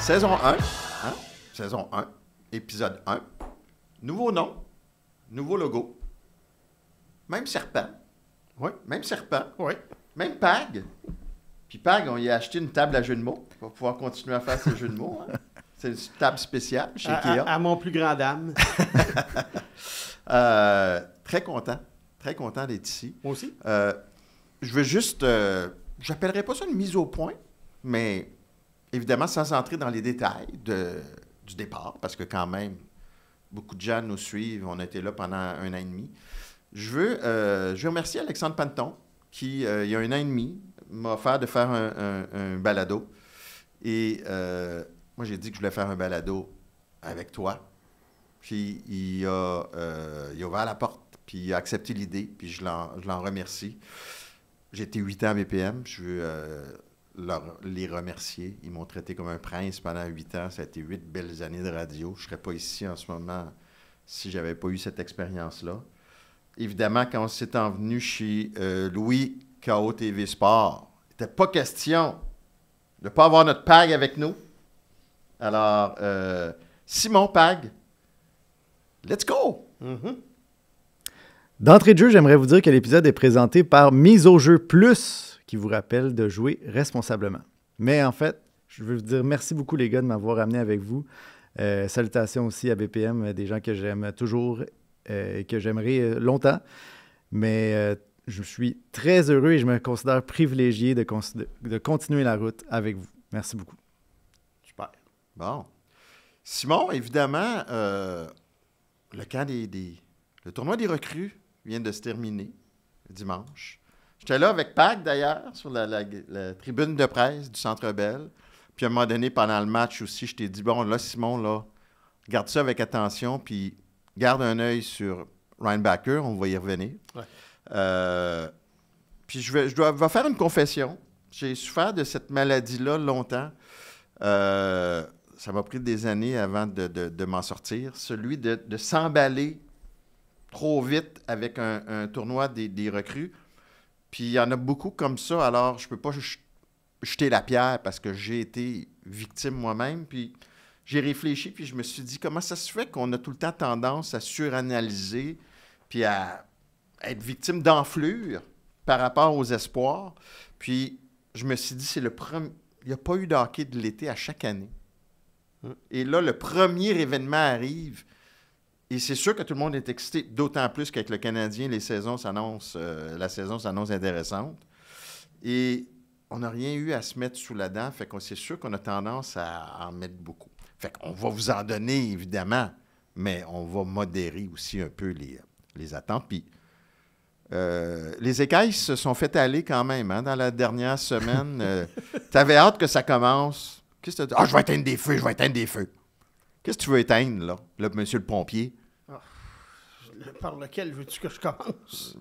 Saison 1, hein? Saison 1, épisode 1. Nouveau nom, nouveau logo. Même serpent. Oui, même serpent. Oui. Même Pag. Puis Pag, on y a acheté une table à jeux de mots. On va pouvoir continuer à faire ces jeux de mots. Hein? C'est une table spéciale chez Ikea. À mon plus grand dame. Très content. Très content d'être ici. Moi aussi. Je veux juste... j'appellerais pas ça une mise au point, mais évidemment, sans entrer dans les détails du départ, parce que quand même, beaucoup de gens nous suivent. On a été là pendant 1 an et demi. Je veux remercier Alexandre Panton, qui, il y a 1 an et demi, m'a offert de faire un balado. Et moi, j'ai dit que je voulais faire un balado avec toi. Puis il a ouvert la porte, puis il a accepté l'idée, puis je l'en remercie. J'ai été 8 ans à BPM, je veux les remercier. Ils m'ont traité comme un prince pendant 8 ans. Ça a été 8 belles années de radio. Je ne serais pas ici en ce moment si je n'avais pas eu cette expérience-là. Évidemment, quand on s'est envenu chez Louis KO TV Sport, il n'était pas question de ne pas avoir notre Pag avec nous. Alors, Simon Pag, let's go! Mm-hmm. D'entrée de jeu, j'aimerais vous dire que l'épisode est présenté par Mise au jeu plus, qui vous rappelle de jouer responsablement. Mais en fait, je veux vous dire merci beaucoup les gars de m'avoir amené avec vous. Salutations aussi à BPM, des gens que j'aime toujours et que j'aimerai longtemps. Mais je suis très heureux et je me considère privilégié de continuer la route avec vous. Merci beaucoup. Super. Bon. Simon, évidemment, le camp le tournoi des recrues vient de se terminer dimanche. J'étais là avec Pag, d'ailleurs, sur la tribune de presse du Centre Bell. Puis à un moment donné, pendant le match aussi, je t'ai dit, bon, là, Simon, là, garde ça avec attention, puis garde un œil sur Ryan Backer, on va y revenir. Ouais. Puis je vais faire une confession. J'ai souffert de cette maladie-là longtemps. Ça m'a pris des années avant de m'en sortir. Celui de s'emballer trop vite avec un tournoi des recrues. Puis il y en a beaucoup comme ça, alors je ne peux pas jeter la pierre parce que j'ai été victime moi-même. Puis j'ai réfléchi, puis je me suis dit, comment ça se fait qu'on a tout le temps tendance à suranalyser puis à être victime d'enflure par rapport aux espoirs. Puis je me suis dit, il n'y a pas eu de hockey de l'été à chaque année. Et là, le premier événement arrive. Et c'est sûr que tout le monde est excité, d'autant plus qu'avec le Canadien, la saison s'annonce intéressante. Et on n'a rien eu à se mettre sous la dent, fait qu'on c'est sûr qu'on a tendance à en mettre beaucoup. Fait qu'on va vous en donner, évidemment, mais on va modérer aussi un peu les attentes. Puis, les écailles se sont fait aller quand même, hein, dans la dernière semaine. Tu avais hâte que ça commence. Qu'est-ce que tu as dit? Ah, je vais éteindre des feux. Qu'est-ce que tu veux éteindre, là, monsieur le pompier? Par lequel veux-tu que je commence?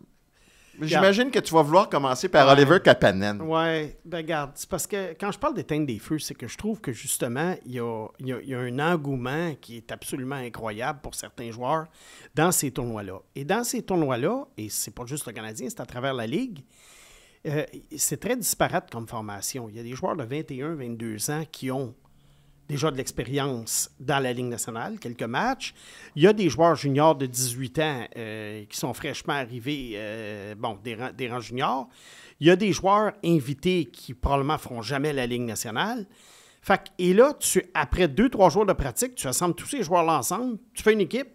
J'imagine que tu vas vouloir commencer par Oliver Kapanen. Oui, ben regarde, c'est parce que quand je parle d'éteindre des feux, c'est que je trouve que justement, il y a un engouement qui est absolument incroyable pour certains joueurs dans ces tournois-là. Et dans ces tournois-là, et c'est pas juste le Canadien, c'est à travers la Ligue, c'est très disparate comme formation. Il y a des joueurs de 21, 22 ans qui ont déjà de l'expérience dans la Ligue nationale, quelques matchs. Il y a des joueurs juniors de 18 ans qui sont fraîchement arrivés, des rangs juniors. Il y a des joueurs invités qui probablement ne feront jamais la Ligue nationale. Et là, après 2-3 jours de pratique, tu assembles tous ces joueurs-là ensemble, tu fais une équipe,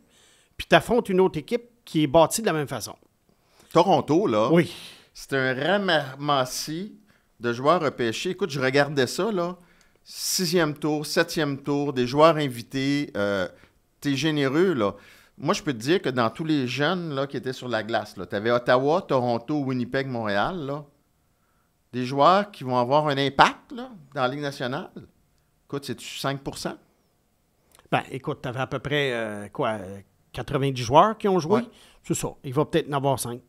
puis tu affrontes une autre équipe qui est bâtie de la même façon. Toronto, là, oui. C'est un ramassis de joueurs repêchés. Écoute, je regardais ça, là. 6e tour, 7e tour, des joueurs invités. T'es généreux, là. Moi, je peux te dire que dans tous les jeunes là, qui étaient sur la glace, tu avais Ottawa, Toronto, Winnipeg, Montréal, là. Des joueurs qui vont avoir un impact là, dans la Ligue nationale. Écoute, c'est-tu 5%? Ben, écoute, tu avais à peu près 90 joueurs qui ont joué. Ouais. C'est ça. Il va peut-être en avoir 5.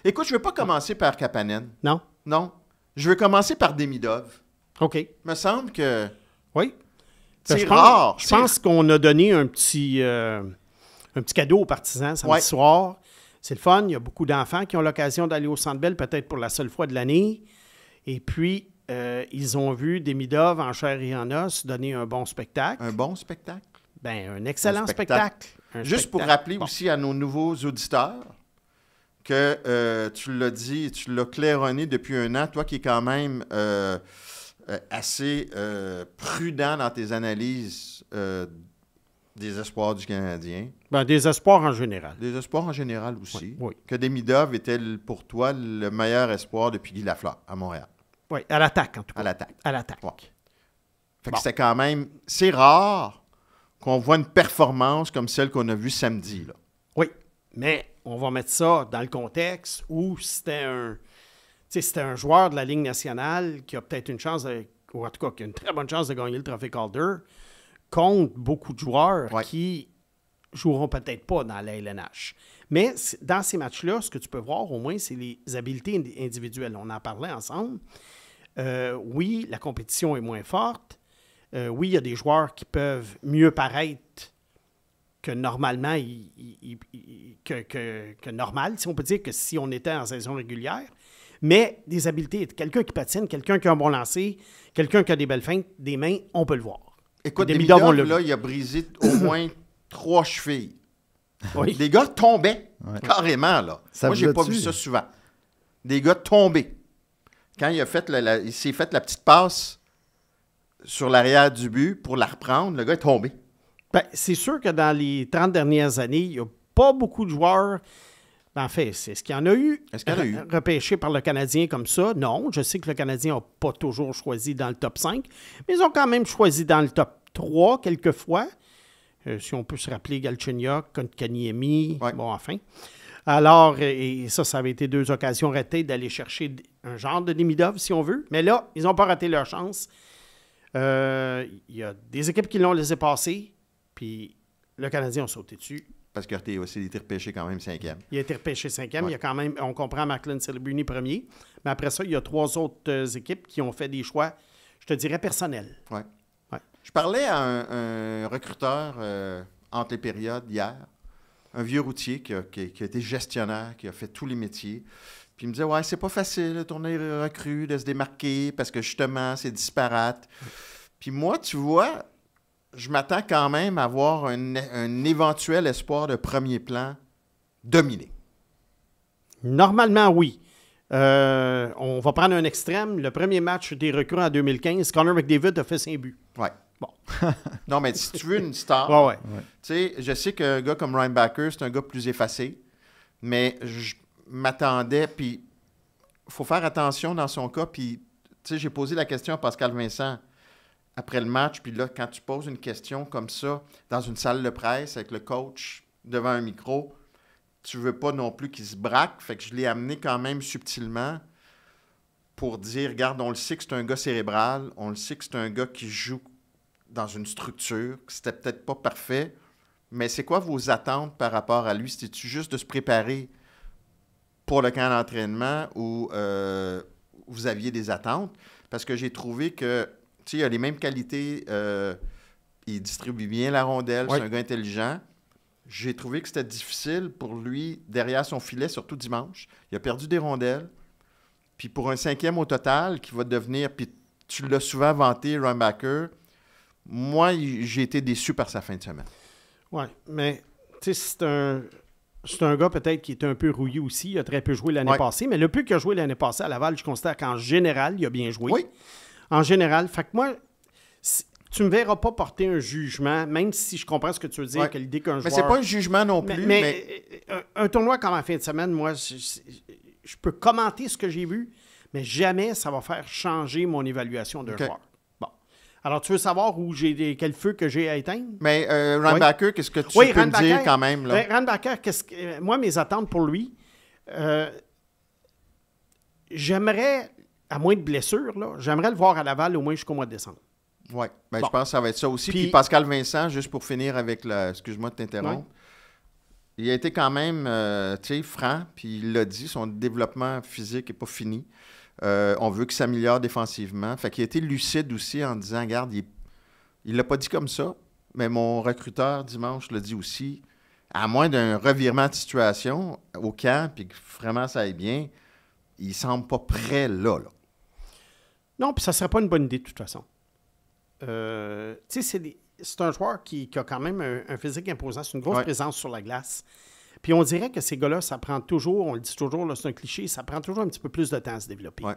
Écoute, je ne veux pas commencer par Kapanen. Non? Non. Je veux commencer par Demidov. OK. Il me semble que... Oui. C'est rare. Je pense qu'on a donné un petit cadeau aux partisans samedi soir. C'est le fun. Il y a beaucoup d'enfants qui ont l'occasion d'aller au Centre Bell, peut-être pour la seule fois de l'année. Et puis, ils ont vu Demidov en chair et en os donner un bon spectacle. Un bon spectacle. Ben, un excellent Un spectacle. Un Juste pour spectacle. rappeler Bon. aussi à nos nouveaux auditeurs que tu l'as dit, tu l'as claironné depuis un an, toi qui es quand même assez prudent dans tes analyses des espoirs du Canadien. Ben, des espoirs en général. Des espoirs en général aussi. Oui. Que Demidov était pour toi le meilleur espoir depuis Guy Lafleur à Montréal, Oui, à l'attaque, en tout cas. à l'attaque. À l'attaque. Ouais. Fait que Bon. c'était quand même... C'est rare qu'on voit une performance comme celle qu'on a vue samedi, là. Oui, mais on va mettre ça dans le contexte où c'était un joueur de la Ligue nationale qui a peut-être une chance, ou en tout cas qui a une très bonne chance de gagner le trophée Calder, contre beaucoup de joueurs qui joueront peut-être pas dans la LNH. Mais dans ces matchs-là, ce que tu peux voir au moins, c'est les habiletés individuelles. On en parlait ensemble. Oui, la compétition est moins forte. Oui, il y a des joueurs qui peuvent mieux paraître que normalement, que normal, si on peut dire que si on était en saison régulière. Mais des habiletés, quelqu'un qui patine, quelqu'un qui a un bon lancer, quelqu'un qui a des belles feintes, des mains, on peut le voir. Écoute, Demidov, on Demidov, l'a là, il a brisé au moins 3 chevilles. Oui. Les gars tombaient, carrément, là. Ça Moi, vous j'ai pas a-tu? vu ça souvent. Des gars tombaient. Quand il a fait il s'est fait la petite passe sur l'arrière du but pour la reprendre, le gars est tombé. Ben, c'est sûr que dans les 30 dernières années, il n'y a pas beaucoup de joueurs. En fait, c'est ce qu'il y en a eu. Est-ce qu'il y en a eu? Repêchés par le Canadien comme ça? Non. Je sais que le Canadien n'a pas toujours choisi dans le top 5, mais ils ont quand même choisi dans le top 3 quelquefois. Si on peut se rappeler Galchenyuk, Kotkaniemi, Ouais. bon, enfin. Alors, et ça avait été 2 occasions ratées d'aller chercher un genre de Demidov, si on veut. Mais là, ils n'ont pas raté leur chance. Il y a des équipes qui l'ont laissé passer, puis le Canadien a sauté dessus. Parce qu'il a aussi été repêché quand même 5e. Il a été repêché 5e. Ouais. Il y a quand même, on comprend Macklin Celebrini premier. Mais après ça, il y a 3 autres équipes qui ont fait des choix, je te dirais, personnels. Ouais. Ouais. Je parlais à un recruteur entre les périodes hier, un vieux routier qui a été gestionnaire, qui a fait tous les métiers. Puis il me disait, ouais, c'est pas facile de tourner recrue, de se démarquer, parce que justement, c'est disparate. Puis moi, tu vois, je m'attends quand même à avoir un éventuel espoir de premier plan dominé. Normalement, oui. On va prendre un extrême. Le premier match des recrues en 2015, Connor McDavid a fait 5 buts. Ouais. Bon. Non, mais si tu veux une star, Ouais. tu sais, je sais qu'un gars comme Ryan Backer, c'est un gars plus effacé, mais je m'attendais, puis il faut faire attention dans son cas, puis tu sais, j'ai posé la question à Pascal Vincent après le match, puis là, quand tu poses une question comme ça dans une salle de presse avec le coach devant un micro, tu veux pas non plus qu'il se braque, fait que je l'ai amené quand même subtilement pour dire, regarde, on le sait que c'est un gars cérébral, on le sait que c'est un gars qui joue dans une structure, que c'était peut-être pas parfait, mais c'est quoi vos attentes par rapport à lui? C'était-tu juste de se préparer pour le camp d'entraînement ou vous aviez des attentes? Parce que j'ai trouvé que, tu sais, il a les mêmes qualités, il distribue bien la rondelle, Oui. c'est un gars intelligent. J'ai trouvé que c'était difficile pour lui, derrière son filet, surtout dimanche. Il a perdu des rondelles. Puis pour un 5e au total, qui va devenir, puis tu l'as souvent vanté, Ryan Backer, moi, j'ai été déçu par sa fin de semaine. Oui, mais tu sais, c'est un gars peut-être qui est un peu rouillé aussi. Il a très peu joué l'année passée, mais le peu qu'il a joué l'année passée à Laval, je constate qu'en général, il a bien joué. Oui. En général. Fait que moi, tu ne me verras pas porter un jugement, même si je comprends ce que tu veux dire, que l'idée qu'un joueur... Mais c'est pas un jugement non plus. Mais un tournoi comme en fin de semaine, moi, je peux commenter ce que j'ai vu, mais jamais ça va faire changer mon évaluation d'un joueur. Bon. Alors, tu veux savoir quel feu que j'ai à éteindre? Mais Ryan Backer, qu'est-ce que tu peux me dire quand même? Là? Ryan Backer, moi, mes attentes pour lui, j'aimerais, à moins de blessures, là, j'aimerais le voir à Laval au moins jusqu'au mois de décembre. Oui, Bon. je pense que ça va être ça aussi. Puis Pascal Vincent, juste pour finir avec excuse-moi de t'interrompre, il a été quand même franc, puis il l'a dit, son développement physique n'est pas fini. On veut qu'il s'améliore défensivement. Fait qu'il a été lucide aussi en disant, regarde, il l'a pas dit comme ça, mais mon recruteur dimanche l'a dit aussi, à moins d'un revirement de situation au camp, puis que vraiment ça aille bien, il semble pas prêt là. Non, puis ça ne serait pas une bonne idée de toute façon. Tu sais, c'est un joueur qui a quand même un physique imposant. C'est une grosse présence sur la glace. Puis on dirait que ces gars-là, ça prend toujours, on le dit toujours, là, c'est un cliché, ça prend toujours un petit peu plus de temps à se développer. Ouais.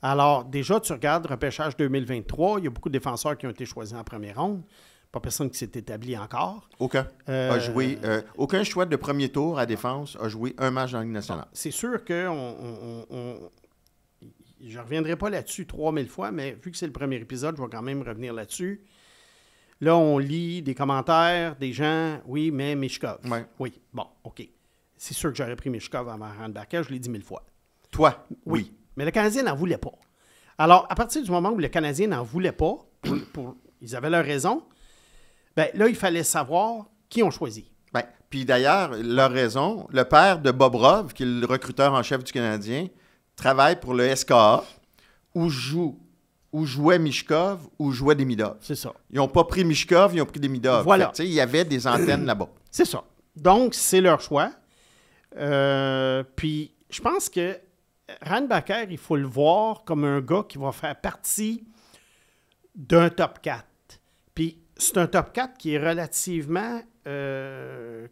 Alors, déjà, tu regardes repêchage 2023, il y a beaucoup de défenseurs qui ont été choisis en première ronde. Pas personne qui s'est établi encore. Aucun. A joué, aucun choix de premier tour à défense a joué un match dans la Ligue nationale. C'est sûr que je ne reviendrai pas là-dessus 3000 fois, mais vu que c'est le premier épisode, je vais quand même revenir là-dessus. Là, on lit des commentaires, des gens, oui, mais Michkov. Ouais. Oui, bon, OK. C'est sûr que j'aurais pris Michkov avant Randbacker, je l'ai dit 1000 fois. Toi, oui. Mais le Canadien n'en voulait pas. Alors, à partir du moment où le Canadien n'en voulait pas, ils avaient leur raison, bien là, il fallait savoir qui on choisit. Ben, puis d'ailleurs, leur raison, le père de Bob Rove, qui est le recruteur en chef du Canadien, travaille pour le SKA, où jouait Michkov, où jouait Demidov. C'est ça. Ils n'ont pas pris Michkov, ils ont pris Demidov. Voilà. Fait que, il y avait des antennes là-bas. C'est ça. Donc, c'est leur choix. Puis, je pense que Randbacker, il faut le voir comme un gars qui va faire partie d'un top 4. Puis, c'est un top 4 qui est relativement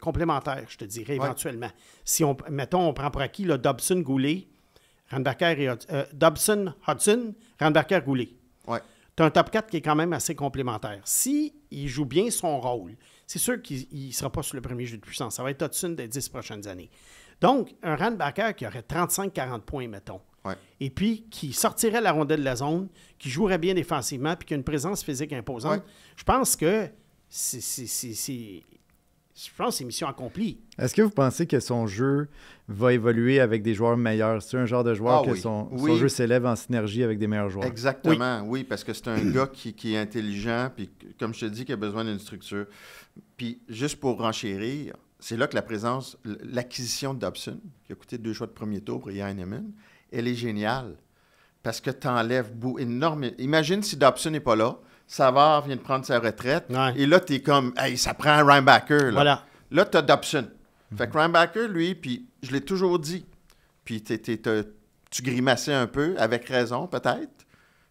complémentaire, je te dirais, éventuellement. Si on prend pour acquis le Dobson, Goulet, Randbacker et Dobson, Hudson, Randbacker, Goulet. Ouais. Tu as un top 4 qui est quand même assez complémentaire. S'il joue bien son rôle, c'est sûr qu'il ne sera pas sur le premier jeu de puissance. Ça va être Hudson des 10 prochaines années. Donc, un Randbacker qui aurait 35-40 points, mettons, et puis qui sortirait la rondelle de la zone, qui jouerait bien défensivement, puis qui a une présence physique imposante, je pense que c'est mission accomplie. Est-ce que vous pensez que son jeu va évoluer avec des joueurs meilleurs? C'est un genre de joueur que son jeu s'élève en synergie avec des meilleurs joueurs? Exactement, oui, parce que c'est un gars qui est intelligent, puis comme je te dis, qui a besoin d'une structure. Puis juste pour renchérir, c'est là que l'acquisition de Dobson, qui a coûté 2 choix de premier tour pour Ian Heinemann, elle est géniale, parce que tu enlèves énormément. Imagine si Dobson n'est pas là, Savard vient de prendre sa retraite, et là, tu es comme, hey, ça prend un Randbacker. Voilà. Là, tu as Dobson. Fait que Randbacker, lui, puis je l'ai toujours dit, puis tu grimaçais un peu, avec raison peut-être,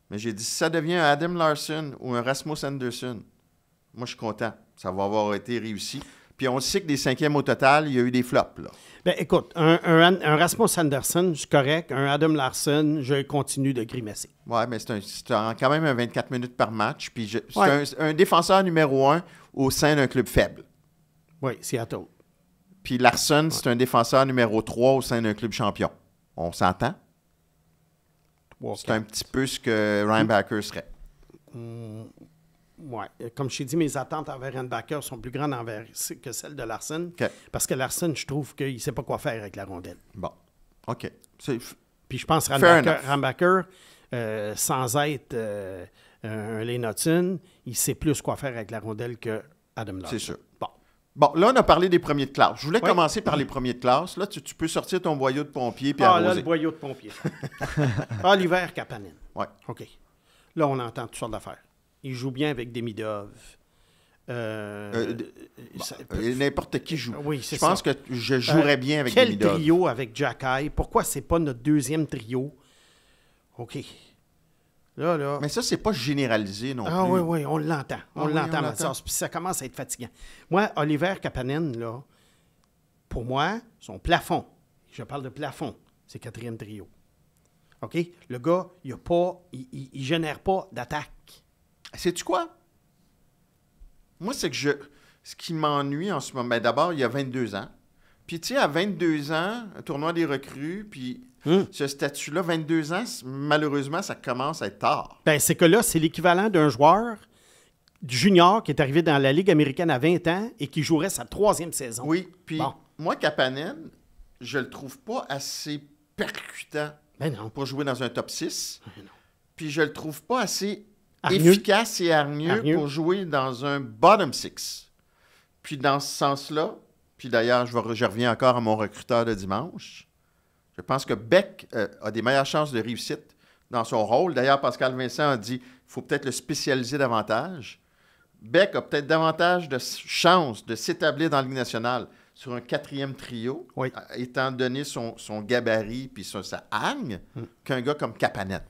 mais j'ai dit, si ça devient un Adam Larsson ou un Rasmus Andersson, moi, je suis content. Ça va avoir été réussi. Puis on sait que des 5e au total, il y a eu des flops, là. Bien, écoute, un Rasmus Andersson, c'est correct. Un Adam Larsson, je continue de grimacer. Oui, mais c'est quand même un 24 minutes par match. Puis c'est un défenseur numéro 1 au sein d'un club faible. Oui, Seattle. Puis Larsson, c'est un défenseur numéro 3 au sein d'un club champion. On s'entend? C'est un petit peu ce que Randbacker serait. Oui. Comme je t'ai dit, mes attentes envers Randbacker sont plus grandes que celles de Larsson. Parce que Larsson, je trouve qu'il ne sait pas quoi faire avec la rondelle. Bon. OK. Puis je pense que Randbacker, sans être un Lane Hudson, il sait plus quoi faire avec la rondelle que Adam Larsson. C'est sûr. Bon, là, on a parlé des premiers de classe. Je voulais commencer par les premiers de classe. Là, tu peux sortir ton boyau de pompier puis arroser. Là, le boyau de pompier. Oliver Kapanen. Oui. OK. Là, on entend toutes sortes d'affaires. Il joue bien avec Demidov. N'importe qui joue. Oui, c'est je pense que je jouerais bien avec quel Demidov. Quel trio avec Jacky? Pourquoi c'est pas notre deuxième trio? OK. Là. Mais ça, c'est pas généralisé non plus. Oui, on l'entend. On l'entend, Mathias. Puis ça commence à être fatigant. Moi, Oliver Kapanen, là, pour moi, son plafond, je parle de plafond, c'est 4e trio. OK? Le gars, il génère pas d'attaque. Sais-tu quoi? Moi, c'est que ce qui m'ennuie en ce moment, ben d'abord, il y a 22 ans. Puis, tu sais, à 22 ans, un tournoi des recrues, puis ce statut-là, 22 ans, malheureusement, ça commence à être tard. Ben, c'est que là, c'est l'équivalent d'un joueur junior qui est arrivé dans la Ligue américaine à 20 ans et qui jouerait sa 3e saison. Oui, puis moi, Kapanen, je le trouve pas assez percutant pour jouer dans un top 6. Puis, je le trouve pas assez efficace et hargneux pour jouer dans un bottom 6. Puis, dans ce sens-là, puis d'ailleurs, je reviens encore à mon recruteur de dimanche. Je pense que Beck a des meilleures chances de réussite dans son rôle. D'ailleurs, Pascal Vincent a dit qu'il faut peut-être le spécialiser davantage. Beck a peut-être davantage de chances de s'établir dans la Ligue nationale sur un 4e trio, étant donné son gabarit puis sa hargne, qu'un gars comme Kapanen.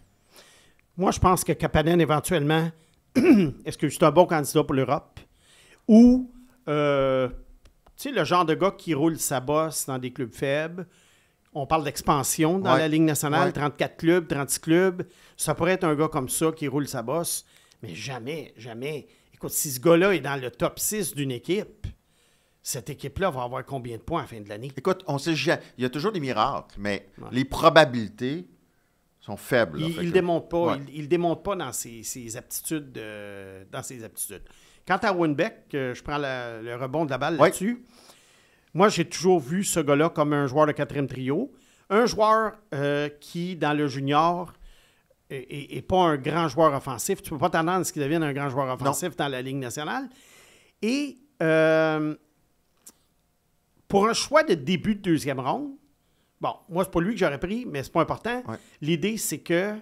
Moi, je pense que Kapanen, éventuellement, est-ce que c'est un bon candidat pour l'Europe? Ou, tu sais, le genre de gars qui roule sa bosse dans des clubs faibles. On parle d'expansion dans la Ligue nationale, 34 clubs, 36 clubs. Ça pourrait être un gars comme ça qui roule sa bosse. Mais jamais, jamais. Écoute, si ce gars-là est dans le top 6 d'une équipe, cette équipe-là va avoir combien de points à la fin de l'année? Écoute, on sait jamais. Il y a toujours des miracles, mais les probabilités sont faibles. Il ne démontre pas. Il le démontre pas dans ses aptitudes. Dans ses aptitudes. Quant à Winbeck, je prends le rebond de la balle là-dessus. Moi, j'ai toujours vu ce gars-là comme un joueur de quatrième trio. Un joueur qui, dans le junior, n'est pas un grand joueur offensif. Tu ne peux pas t'attendre à ce qu'il devienne un grand joueur offensif dans la Ligue nationale. Et pour un choix de début de deuxième ronde, bon, moi, c'est pas lui que j'aurais pris, mais c'est pas important. Ouais. L'idée, c'est que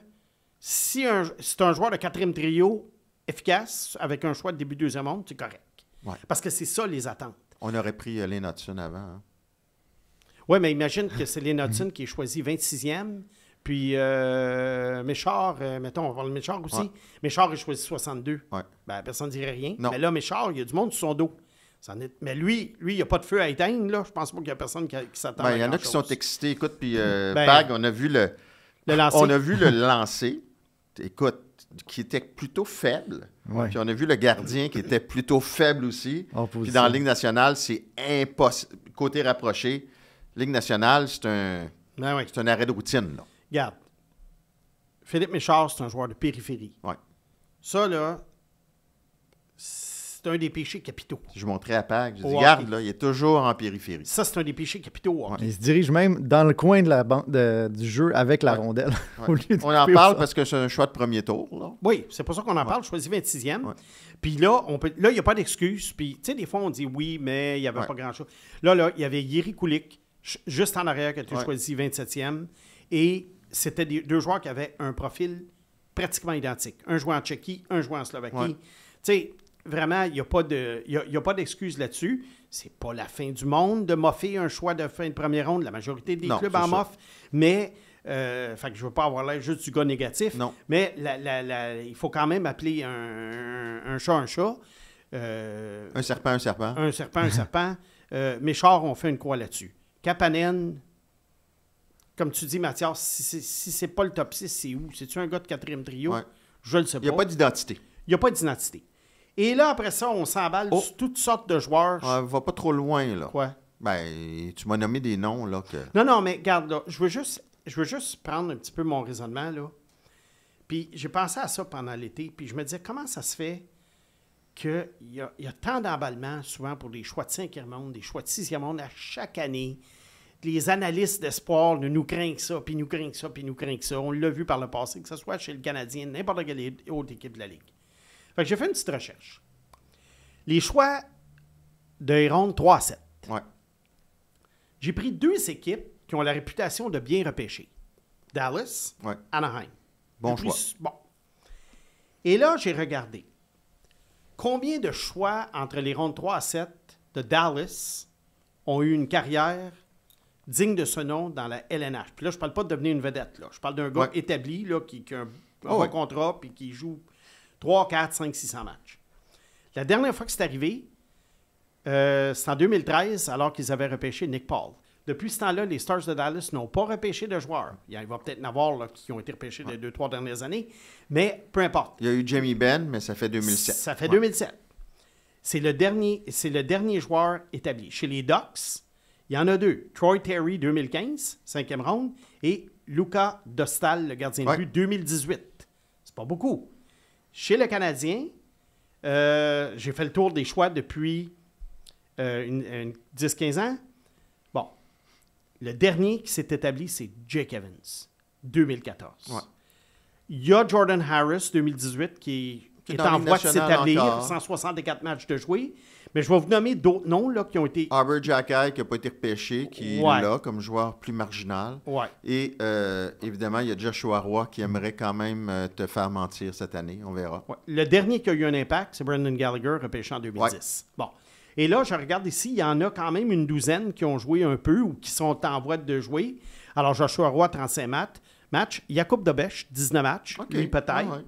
si c'est un joueur de quatrième trio efficace, avec un choix de début de deuxième ronde, c'est correct. Ouais. Parce que c'est ça, les attentes. On aurait pris Lane Hudson avant. Hein? Oui, mais imagine que c'est Lane Hudson qui est choisi 26e. Puis Méchard, mettons, on va voir le Méchard aussi. Ouais. Méchard est choisi 62. Ouais. Ben, personne ne dirait rien. Non. Mais là, Méchard, il y a du monde sur son dos. Mais lui, il n'y a pas de feu à éteindre. Là. Je pense pas qu'il y a personne qui s'attend à ça. Il y en a qui sont excités. Écoute, puis Pag, on a vu le lancer. On a vu le lancer. Écoute, qui était plutôt faible. Ouais. Puis on a vu le gardien qui était plutôt faible aussi. Puis dans la Ligue nationale, c'est impossible. Côté rapproché, Ligue nationale, c'est un arrêt de routine. Là. Regarde, Philippe Méchard, c'est un joueur de périphérie. Ouais. Ça, là, c'est un des péchés capitaux. Je montrais à Pag, je dis, regarde, là, il est toujours en périphérie. Ça, c'est un des péchés capitaux. Ouais. Il se dirige même dans le coin de du jeu avec la rondelle. Ouais. On en parle parce que c'est un choix de premier tour. Là. Oui, c'est pour ça qu'on en parle. Choisi 26e. Ouais. Puis là, il n'y a pas d'excuse. Puis, tu sais, des fois, on dit oui, mais il n'y avait pas grand-chose. Là, il y avait Jiří Kulich, juste en arrière, qui a été choisi 27e. Et c'était deux joueurs qui avaient un profil pratiquement identique. Un joueur en Tchéquie, un joueur en Slovaquie. Ouais. Tu sais, vraiment, il n'y a pas d'excuse là-dessus. C'est pas la fin du monde de moffer un choix de fin de première ronde. La majorité des clubs en moffent. Mais, fait que je ne veux pas avoir l'air juste du gars négatif. Non. Mais il faut quand même appeler un chat un chat. Un serpent un serpent. Un serpent un serpent. Méchard, on fait une croix là-dessus. Kapanen, comme tu dis, Mathias, si c'est pas le top 6, c'est où? C'est-tu un gars de quatrième trio? Ouais. Je le sais pas. Il n'y a pas d'identité. Il n'y a pas d'identité. Et là, après ça, on s'emballe sur toutes sortes de joueurs. Va pas trop loin, là. Quoi? Ben, tu m'as nommé des noms, là. Que... Non, mais regarde, là, je veux juste prendre un petit peu mon raisonnement, là. Puis j'ai pensé à ça pendant l'été, puis je me disais, comment ça se fait qu'il y a tant d'emballements, souvent, pour des choix de 5e ronde, des choix de 6e ronde à chaque année. Les analystes d'espoir nous craignent ça, puis nous craignent ça, puis nous craignent ça. On l'a vu par le passé, que ce soit chez le Canadien, n'importe quelle autre équipe de la Ligue. Fait que j'ai fait une petite recherche. Les choix de ronde 3 à 7. Ouais. J'ai pris 2 équipes qui ont la réputation de bien repêcher. Dallas, Anaheim. Bon choix. Bon. Et là, j'ai regardé. Combien de choix entre les rondes 3 à 7 de Dallas ont eu une carrière digne de ce nom dans la LNH? Puis là, je ne parle pas de devenir une vedette. Là. Je parle d'un gars établi là, qui a un bon contrat puis qui joue 3, 4, 5, 600 matchs. La dernière fois que c'est arrivé, c'est en 2013, alors qu'ils avaient repêché Nick Paul. Depuis ce temps-là, les Stars de Dallas n'ont pas repêché de joueurs. Il va peut-être en avoir là, qui ont été repêchés les 2-3 dernières années, mais peu importe. Il y a eu Jamie Benn, mais ça fait 2007. Ça fait 2007. C'est le dernier joueur établi. Chez les Ducks, il y en a 2. Troy Terry, 2015, 5e ronde, et Luca Dostal, le gardien de but, 2018. C'est pas beaucoup. Chez le Canadien, j'ai fait le tour des choix depuis 10-15 ans. Bon, le dernier qui s'est établi, c'est Jake Evans, 2014. Ouais. Il y a Jordan Harris, 2018, qui est en voie de s'établir, 164 matchs de jouer. Mais je vais vous nommer d'autres noms là, qui ont été... Arbor Xhekaj, qui n'a pas été repêché, qui est là comme joueur plus marginal. Ouais. Et évidemment, il y a Joshua Roy qui aimerait quand même te faire mentir cette année. On verra. Ouais. Le dernier qui a eu un impact, c'est Brendan Gallagher, repêché en 2010. Ouais. Bon. Et là, je regarde ici, il y en a quand même une douzaine qui ont joué un peu ou qui sont en voie de jouer. Alors, Joshua Roy, 35 matchs. matchs. Jakub Dobeš, 19 matchs. OK. Lui, peut-être. Ah ouais.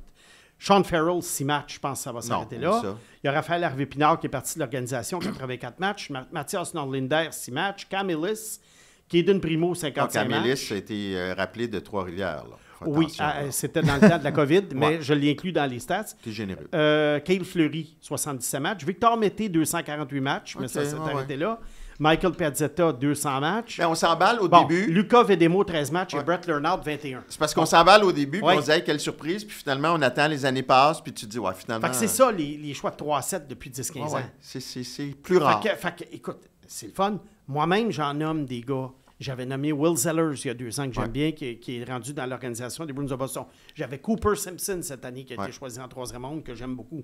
Sean Farrell, 6 matchs. Je pense que ça va s'arrêter Non, là. ça. Il y a Raphaël Harvey-Pinard qui est parti de l'organisation, 84 matchs. Mathias Nordlinder, 6 matchs. Cam Ellis, Caden Primo, 55 matchs. Camélis a été rappelé de Trois-Rivières. Là. Faut Oui, attention, là. c'était dans le temps de la COVID, mais Ouais. je l'ai inclus dans les stats. T'es généreux. Cale Fleury, 77 matchs. Victor Mété, 248 matchs, mais OK, ça s'est ouais, arrêté là. Michael Piazzetta, 200 matchs. Mais on s'emballe au Bon, début. Lucas Vedemo, 13 matchs, et Ouais. Brett Lernout, 21. C'est parce qu'on s'emballe au début, puis Ouais. on se dit, hey, quelle surprise, puis finalement, on attend, les années passent, puis tu te dis, ouais, finalement. Fait que c'est ça, les choix de 3-7 depuis 10-15 Ouais, ans. ouais. C'est plus rare. Fait que, écoute, c'est le fun. Moi-même, j'en nomme des gars. J'avais nommé Will Zellers il y a 2 ans, que j'aime Ouais. bien, qui est rendu dans l'organisation des Bruins de Boston. J'avais Cooper Simpson cette année, qui a Ouais. été choisi en 3e ronde, que j'aime beaucoup.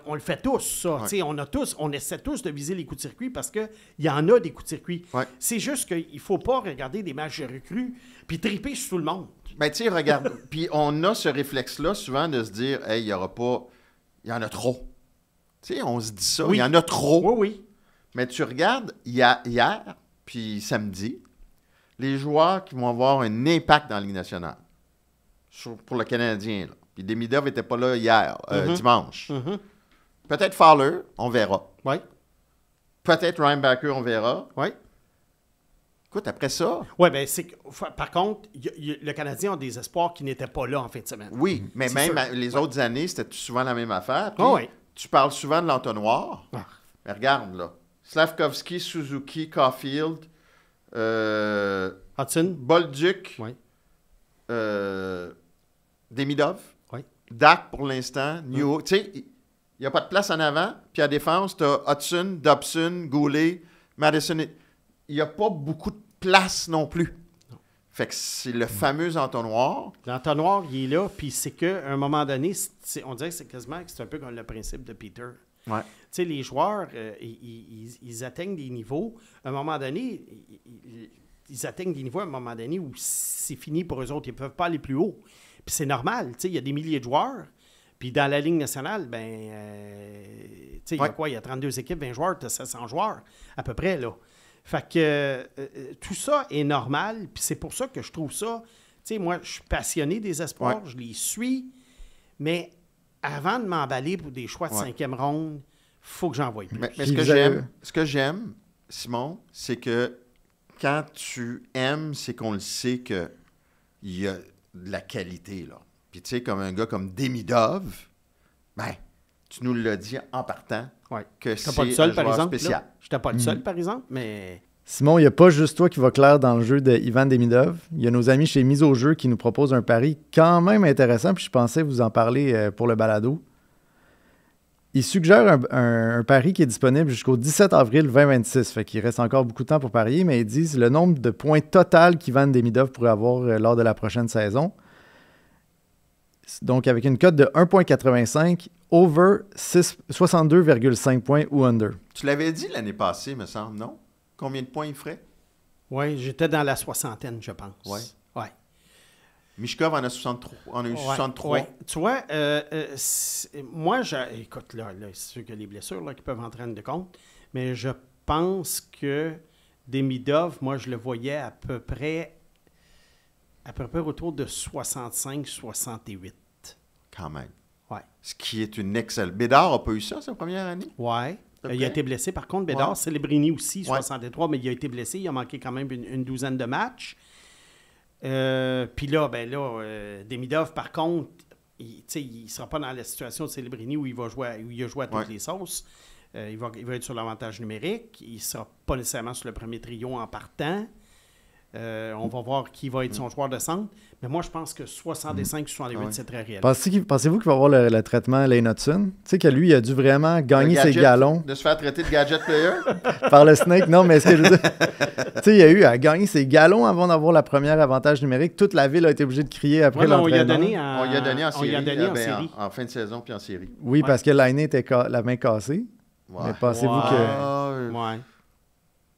On le fait tous, ça. Ouais. Tu sais, on essaie tous de viser les coups de circuit parce qu'il y en a des coups de circuit. Ouais. C'est juste qu'il ne faut pas regarder des matchs de recrues puis triper sur tout le monde. Ben, tu sais, regarde. Puis on a ce réflexe-là, souvent, de se dire, hey, il y aura pas. Il y en a trop. Tu sais, on se dit ça, Oui. il y en a trop. Oui, oui. Mais tu regardes, hier, puis samedi, les joueurs qui vont avoir un impact dans la Ligue nationale, pour le Canadien, là. Puis Demidov n'était pas là hier, dimanche. Mhm. Peut-être Fowler, on verra. Oui, Peut-être Reinbacker, on verra. oui. Écoute, après ça, Oui, bien, c'est que, par contre, le Canadien a des espoirs qui n'étaient pas là en fin de semaine. oui, mais C'est même sûr. les autres années, c'était souvent la même affaire. Puis Ah oui. tu parles souvent de l'entonnoir. Ah. Mais regarde, là. Slavkovski, Suzuki, Caulfield, Hudson? Bolduc, Oui. Demidov, Oui. Dak pour l'instant, New. Tu sais, il n'y a pas de place en avant. Puis à défense, tu as Hudson, Dobson, Goulet, Madison. Il n'y a pas beaucoup de place non plus. Fait que c'est le fameux entonnoir. L'entonnoir, il est là, puis c'est qu'à un moment donné, on dirait que c'est quasiment que c'est un peu comme le principe de Peter. Ouais. Tu sais, les joueurs, ils atteignent des niveaux. À un moment donné, ils atteignent des niveaux à un moment donné où c'est fini pour eux autres. Ils ne peuvent pas aller plus haut. Puis c'est normal. Tu sais, il y a des milliers de joueurs. Puis dans la Ligue nationale, ben, tu sais, il y a Ouais. quoi? Il y a 32 équipes, 20 joueurs, tu as 700 joueurs, à peu près, là. Fait que tout ça est normal. Puis c'est pour ça que je trouve ça... Tu sais, moi, je suis passionné des espoirs. Ouais. Je les suis. Mais avant de m'emballer pour des choix de Ouais. 5e ronde, faut que j'en voie plus. Mais Puis ce que j'aime, Simon, c'est que quand tu aimes, c'est qu'on le sait qu'il y a de la qualité, là. Puis tu sais, comme un gars comme Demidov, ben, tu nous l'as dit en partant Ouais. que J'étais c'est pas le seul, un par joueur exemple. spécial. Je n'étais pas le seul, par exemple, mais... Simon, il n'y a pas juste toi qui va clair dans le jeu de Ivan Demidov. Il y a nos amis chez Mise au jeu qui nous proposent un pari quand même intéressant, puis je pensais vous en parler pour le balado. Ils suggèrent un pari qui est disponible jusqu'au 17 avril 2026. Fait qu'il reste encore beaucoup de temps pour parier, mais ils disent le nombre de points total qu'Ivan Demidov pourrait avoir lors de la prochaine saison. Donc, avec une cote de 1,85, over 62,5 points ou under. Tu l'avais dit l'année passée, me semble, non? Combien de points il ferait? Oui, j'étais dans la soixantaine, je pense. Ouais. Ouais. Mishkov en a 63. On a eu 63. Ouais. Tu vois, moi, écoute, là c'est sûr qu'il y a les blessures là, qui peuvent entrer en de compte, mais je pense que Demidov, moi, je le voyais à peu près autour de 65-68. Quand même. Ouais. Ce qui est une excellente. Bédard n'a pas eu ça sa première année? Ouais. peu Il a près. été blessé. Par contre, Bédard, Ouais. Celebrini aussi, Ouais. 63, mais il a été blessé. Il a manqué quand même une douzaine de matchs. Puis là, Demidov, par contre, il ne sera pas dans la situation de Celebrini où il va jouer, où il a joué à toutes Ouais. les sauces. Il va être sur l'avantage numérique. Il ne sera pas nécessairement sur le premier trio en partant. On va voir qui va être son joueur de centre. Mais moi, je pense que 65-68, Ah ouais. c'est très réel. Pensez-vous qu'il va avoir le traitement Lane Hudson? Tu sais que lui, il a dû vraiment gagner Le ses gadget, galons De se faire traiter de gadget player? par le Snake. Non, mais ce que je veux dire, tu sais, il a eu à gagner ses galons avant d'avoir la première avantage numérique. Toute la ville a été obligée de crier après Ouais, mais on y a l'entraîneur. donné On y a donné en on y série. a donné en ben, série. en fin de saison puis en série. Oui, parce que Lane était la main cassée. Ouais. Mais pensez-vous Ouais. que... Ah, Ouais.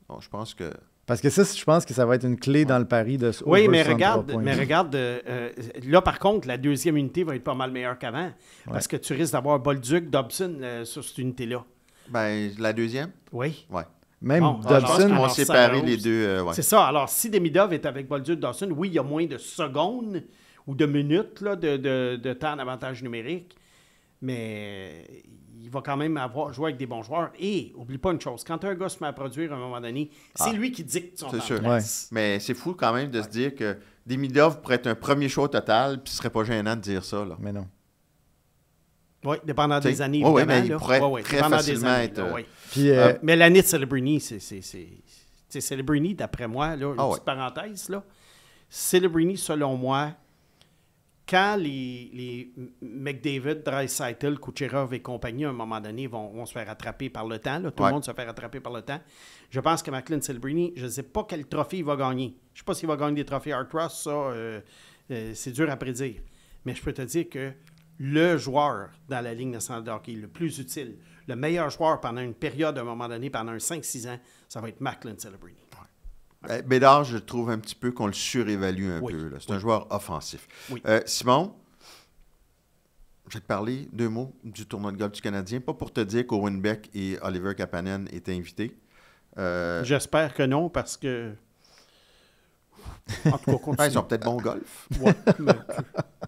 bon, je pense que... Parce que ça, je pense que ça va être une clé dans le pari de ce Oui, over mais 63 regarde, points. là, par contre, la deuxième unité va être pas mal meilleure qu'avant. Parce que tu risques d'avoir Bolduc, Dobson sur cette unité-là. Ben, la deuxième? Oui. Ouais. Même Bon, Je pense qu'ils Dobson, vont alors, séparer ça les rose. deux. Ouais. C'est ça. Alors, si Demidov est avec Bolduc Dawson, oui, il y a moins de secondes ou de minutes là, de temps d'avantage numérique, mais il va quand même jouer avec des bons joueurs. Et, oublie pas une chose, quand un gars se met à produire à un moment donné, c'est lui qui dicte son C'est temps sûr. de glace. Mais c'est fou quand même de se dire que Demidov pourrait être un premier choix total, puis ce serait pas gênant de dire ça. Là. mais non. Oui, dépendant des T'sais, années, ouais, évidemment. mais il là. pourrait Ouais, très dépendant des facilement années, être, là, ouais. Puis, Mais l'année de Celebrini, c'est Celebrini, d'après moi, là, une petite parenthèse, là. Celebrini, selon moi, quand les McDavid, Draisaitl, Kucherov et compagnie, à un moment donné, vont se faire rattraper par le temps, là, tout le monde se fait rattraper par le temps, je pense que McLean Celebrini, je ne sais pas quel trophée il va gagner. Je ne sais pas s'il va gagner des trophées Art Ross, ça, c'est dur à prédire. Mais je peux te dire que le joueur dans la Ligue nationale de hockey, le plus utile, le meilleur joueur pendant une période, à un moment donné, pendant un 5-6 ans, ça va être McLean Celebrini. Bédard, je trouve un petit peu qu'on le surévalue un Oui. peu. Là. C'est un joueur offensif. Oui. Simon, je vais te parler 2 mots du tournoi de golf du Canadien. Pas pour te dire qu'Owen Beck et Oliver Kapanen étaient invités. J'espère que non, parce que... En tout cas, continue. Ils sont peut-être bons au golf. Ouais, mais-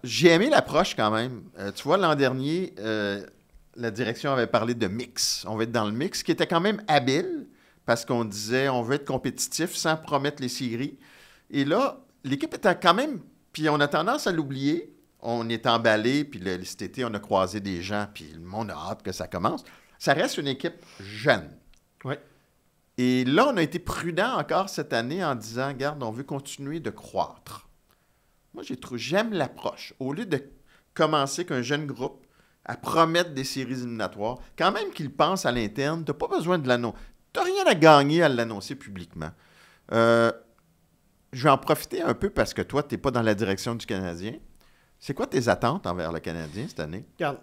J'ai aimé l'approche quand même. Tu vois, l'an dernier, la direction avait parlé de mix. On va être dans le mix, qui était quand même habile, parce qu'on disait on veut être compétitif sans promettre les séries. Et là, l'équipe était quand même... Puis on a tendance à l'oublier. On est emballé, puis cet été, on a croisé des gens, puis le monde a hâte que ça commence. Ça reste une équipe jeune. Ouais. Et là, on a été prudent encore cette année en disant, regarde, on veut continuer de croître. Moi, j'aime l'approche. Au lieu de commencer qu'un jeune groupe à promettre des séries éliminatoires, quand même qu'ils pensent à l'interne, tu n'as pas besoin de l'annoncer. Tu n'as rien à gagner à l'annoncer publiquement. Je vais en profiter un peu parce que toi, tu n'es pas dans la direction du Canadien. C'est quoi tes attentes envers le Canadien cette année? Regarde,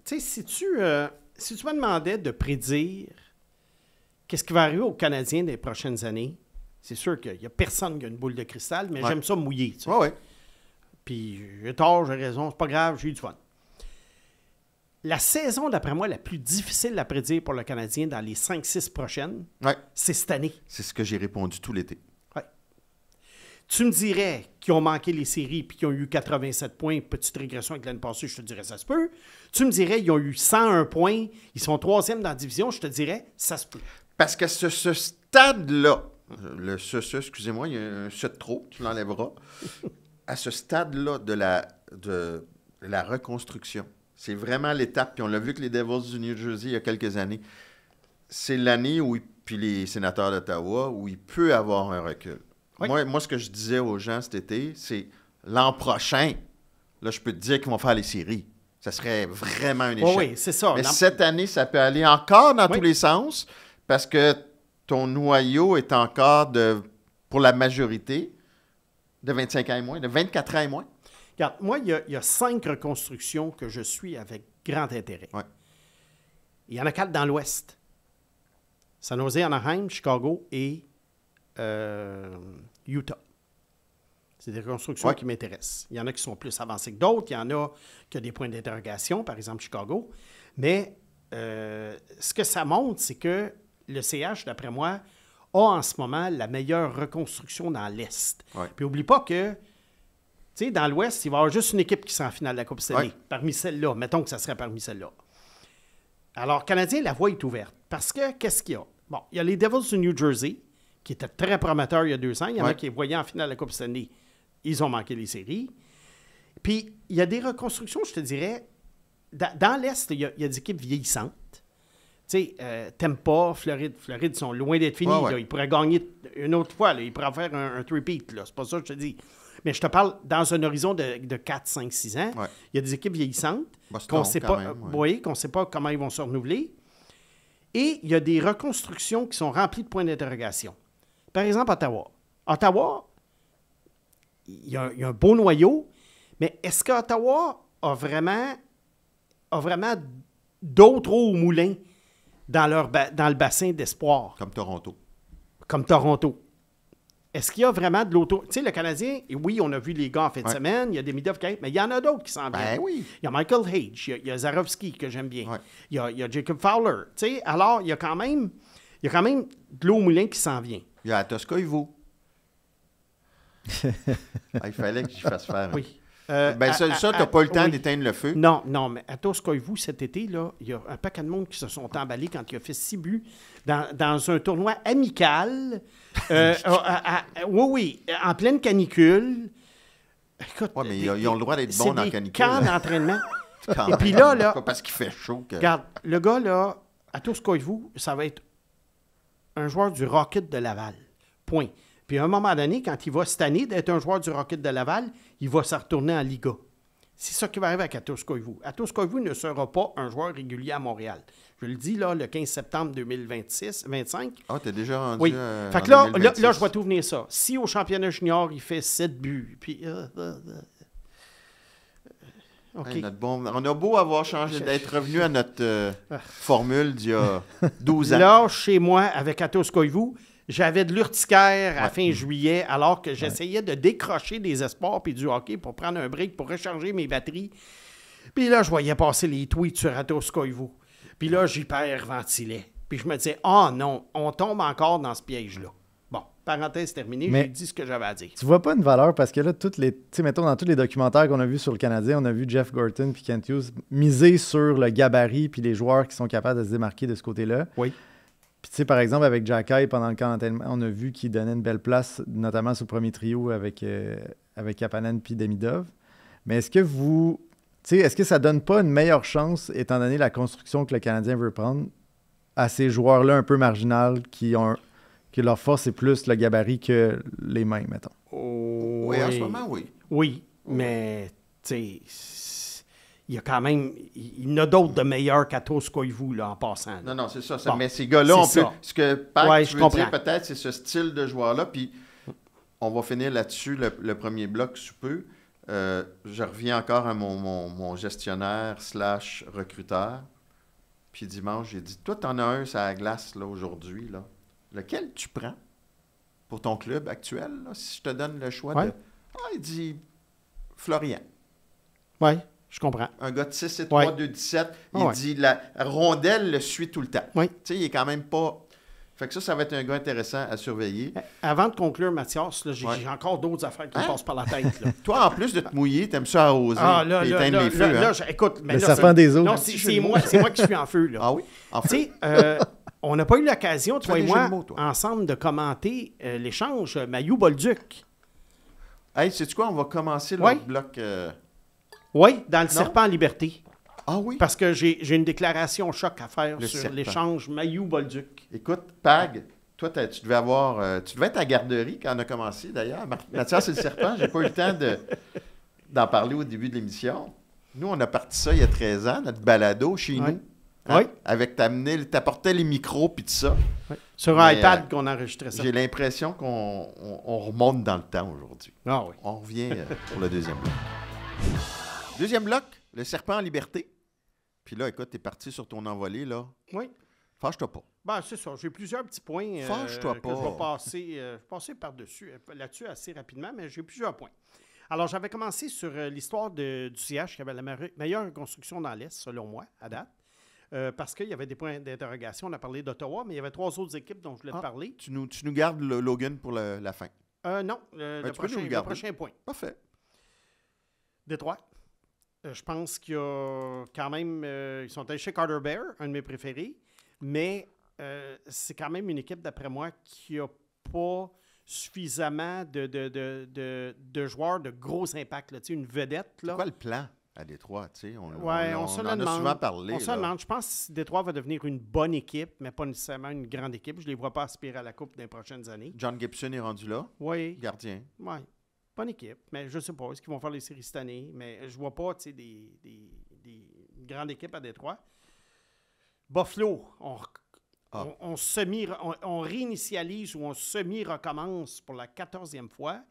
tu sais, si tu me demandais de prédire qu'est-ce qui va arriver aux Canadiens des prochaines années, c'est sûr qu'il n'y a personne qui a une boule de cristal, mais j'aime ça mouiller. Tu sais. Oui. Puis j'ai tort, j'ai raison, c'est pas grave, j'ai eu du fun. La saison, d'après moi, la plus difficile à prédire pour le Canadien dans les 5-6 prochaines, c'est cette année. C'est ce que j'ai répondu tout l'été. Ouais. Tu me dirais qu'ils ont manqué les séries puis qu'ils ont eu 87 points, petite régression avec l'année passée, je te dirais ça se peut. Tu me dirais qu'ils ont eu 101 points, ils sont 3e dans la division, je te dirais ça se peut. Parce que ce stade-là, excusez-moi, il y a un ce de trop, tu l'enlèveras. À ce stade-là de la reconstruction, c'est vraiment l'étape, puis on l'a vu que les Devils du New Jersey il y a quelques années, c'est l'année où, puis les sénateurs d'Ottawa, où il peut avoir un recul. Oui. Moi, ce que je disais aux gens cet été, c'est l'an prochain, là, je peux te dire qu'ils vont faire les séries. Ça serait vraiment un échec. Oui, c'est ça. Mais cette année, ça peut aller encore dans tous les sens, parce que ton noyau est encore pour la majorité de 25 ans et moins, de 24 ans et moins. Regarde, moi, il y a 5 reconstructions que je suis avec grand intérêt. Ouais. Il y en a 4 dans l'Ouest. San Jose, Anaheim, Chicago et Utah. C'est des reconstructions qui m'intéressent. Il y en a qui sont plus avancées que d'autres. Il y en a qui ont des points d'interrogation, par exemple Chicago. Mais ce que ça montre, c'est que le CH, d'après moi, a en ce moment la meilleure reconstruction dans l'Est. Ouais. Puis n'oublie pas que, tu sais, dans l'Ouest, il va y avoir juste une équipe qui sera en finale de la Coupe Stanley. Ouais. Parmi celles-là. Mettons que ça serait parmi celles-là. Alors, Canadien, la voie est ouverte. Parce que, qu'est-ce qu'il y a? Bon, il y a les Devils du New Jersey, qui étaient très prometteurs il y a 2 ans. Il y en a qui voyaient en finale de la Coupe Stanley. Ils ont manqué les séries. Puis, il y a des reconstructions, je te dirais. Dans l'Est, il y a des équipes vieillissantes. Tu sais, Tampa, Floride, sont loin d'être finis. Ouais. Là. Ils pourraient gagner une autre fois. Là. Ils pourraient faire un three-peat. C'est pas ça que je te dis. Mais je te parle dans un horizon de 4, 5, 6 ans. Ouais. Il y a des équipes vieillissantes Boston, qu'on sait quand pas, même, qu'on ne sait pas comment ils vont se renouveler. Et il y a des reconstructions qui sont remplies de points d'interrogation. Par exemple, Ottawa. Ottawa, il y a un beau noyau, mais est-ce qu'Ottawa a vraiment d'autres eaux au moulin dans le bassin d'espoir, Comme Toronto. comme Toronto? Est-ce qu'il y a vraiment de l'auto... Tu sais, le Canadien, oui, on a vu les gars en fin de semaine, il y a des Midov, mais il y en a d'autres qui s'en viennent. Ben oui. Il y a Michael Hage, il y a Zarovski, que j'aime bien. Ouais. Il y a Jacob Fowler. Tu sais, alors, il y a quand même... Il y a quand même de l'eau au moulin qui s'en vient. Il y a Tosca Ivo. Il fallait que j'y fasse faire. Oui. Ben ça, tu n'as pas eu le temps oui. d'éteindre le feu. Non, mais à Toskoïvou, cet été, là, il y a un paquet de monde qui se sont emballés quand il a fait 6 buts dans un tournoi amical. Oui, en pleine canicule. Écoute, Oui, mais ils ont le droit d'être bons dans la canicule. C'est des camps d'entraînement. Quand Et puis même. là, Pas parce qu'il fait chaud. regarde, le gars, là, à Toskoïvou, ça va être un joueur du Rocket de Laval. Point. Puis à un moment donné, quand il va cette année d'être un joueur du Rocket de Laval, il va se retourner en Liga. C'est ça qui va arriver avec Atos Koivu. Atos Koivu ne sera pas un joueur régulier à Montréal. Je le dis là, le 15 septembre 2025. Ah, t'es déjà rendu. Oui. Fait que là, je vais tout venir ça. Si au championnat junior, il fait 7 buts, puis. OK. Hey, on a beau avoir changé, d'être revenu à notre formule d'il y a 12 ans. Là, chez moi, avec Atos Koivu, j'avais de l'urticaire à fin juillet, alors que j'essayais de décrocher des espoirs puis du hockey pour prendre un break, pour recharger mes batteries. Puis là, je voyais passer les tweets sur Atos Koivu. Puis là, j'hyperventilais. Puis je me disais, non, on tombe encore dans ce piège-là. Bon, parenthèse terminée, j'ai dit ce que j'avais à dire. Tu vois pas une valeur parce que là, mettons, dans tous les documentaires qu'on a vus sur le Canadien, on a vu Jeff Gorton puis Kent Hughes miser sur le gabarit puis les joueurs qui sont capables de se démarquer de ce côté-là. Oui. Puis, tu sais, par exemple, avec Jacky, pendant le camp d'entraînement, on a vu qu'il donnait une belle place, notamment sur le premier trio avec Kapanen puis Demidov. Mais est-ce que ça donne pas une meilleure chance, étant donné la construction que le Canadien veut prendre, à ces joueurs-là un peu marginaux que leur force est plus le gabarit que les mains, mettons? Oui, en ce moment, oui. Oui, mais, tu sais, il y a quand même... Il y en a d'autres de meilleurs qu'Atos Koivu, là, en passant. Là. Non, c'est ça. Bon, mais ces gars-là, on peut... Ce que Pat, tu veux dire, peut-être, c'est ce style de joueur-là. Puis, on va finir là-dessus, le premier bloc sous peu. Je reviens encore à mon gestionnaire / recruteur. Puis dimanche, j'ai dit, toi, t'en as un sur la glace, là, aujourd'hui, là. Lequel tu prends pour ton club actuel, là, si je te donne le choix de... Ah, il dit Florian. Oui, je comprends. Un gars de 6 et 3, 2, 17. Il dit, la rondelle le suit tout le temps. Oui. Tu sais, il est quand même pas... Fait que ça va être un gars intéressant à surveiller. Avant de conclure, Mathias, là, j'ai encore d'autres affaires qui me passent par la tête. Là. Toi, en plus de te mouiller, t'aimes ça arroser et éteindre les feux. Écoute, mais le serpent des eaux. Non, c'est moi qui suis en feu. Là. Ah oui? En feu? Tu sais, on n'a pas eu l'occasion, toi et moi, ensemble, de commenter l'échange Mailloux-Bolduc. Hey, sais-tu quoi? On va commencer le bloc... Oui, dans le Serpent en liberté. Ah oui? Parce que j'ai une déclaration choc à faire sur l'échange Mailloux-Bolduc. Écoute, Pag, toi, tu devais être à garderie quand on a commencé, d'ailleurs. Mathias, c'est le serpent. J'ai pas eu le temps d'en parler au début de l'émission. Nous, on a parti ça il y a 13 ans, notre balado chez nous. Hein? Oui. Avec t'apportais les micros puis tout ça. Oui. Sur un iPad qu'on enregistrait ça. J'ai l'impression qu'on remonte dans le temps aujourd'hui. Ah oui. On revient pour le deuxième bloc. Deuxième bloc, le serpent en liberté. Puis là, écoute, t'es parti sur ton envolée, là. Oui. Fâche-toi pas. Ben, c'est ça. J'ai plusieurs petits points que je vais passer par-dessus là-dessus assez rapidement, mais j'ai plusieurs points. Alors, j'avais commencé sur l'histoire du CH qui avait la meilleure construction dans l'Est, selon moi, à date. Parce qu'il y avait des points d'interrogation. On a parlé d'Ottawa, mais il y avait 3 autres équipes dont je voulais te parler. Tu nous gardes Logan pour la fin. Non, le prochain point. Parfait. Détroit. Je pense qu'il y a quand même... ils sont allés chez Carter Bear, un de mes préférés, mais c'est quand même une équipe, d'après moi, qui n'a pas suffisamment de joueurs de gros impact. Là. Une vedette. Là. C'est quoi le plan à Détroit? On en a souvent parlé. On se demande. Je pense que Détroit va devenir une bonne équipe, mais pas nécessairement une grande équipe. Je ne les vois pas aspirer à la Coupe dans les prochaines années. John Gibson est rendu là. Oui. Gardien. Oui. Bonne équipe, mais je ne sais pas. Est-ce qu'ils vont faire les séries cette année? Mais je ne vois pas des grandes équipes à Détroit. Buffalo, on réinitialise ou on semi-recommence pour la 14e fois.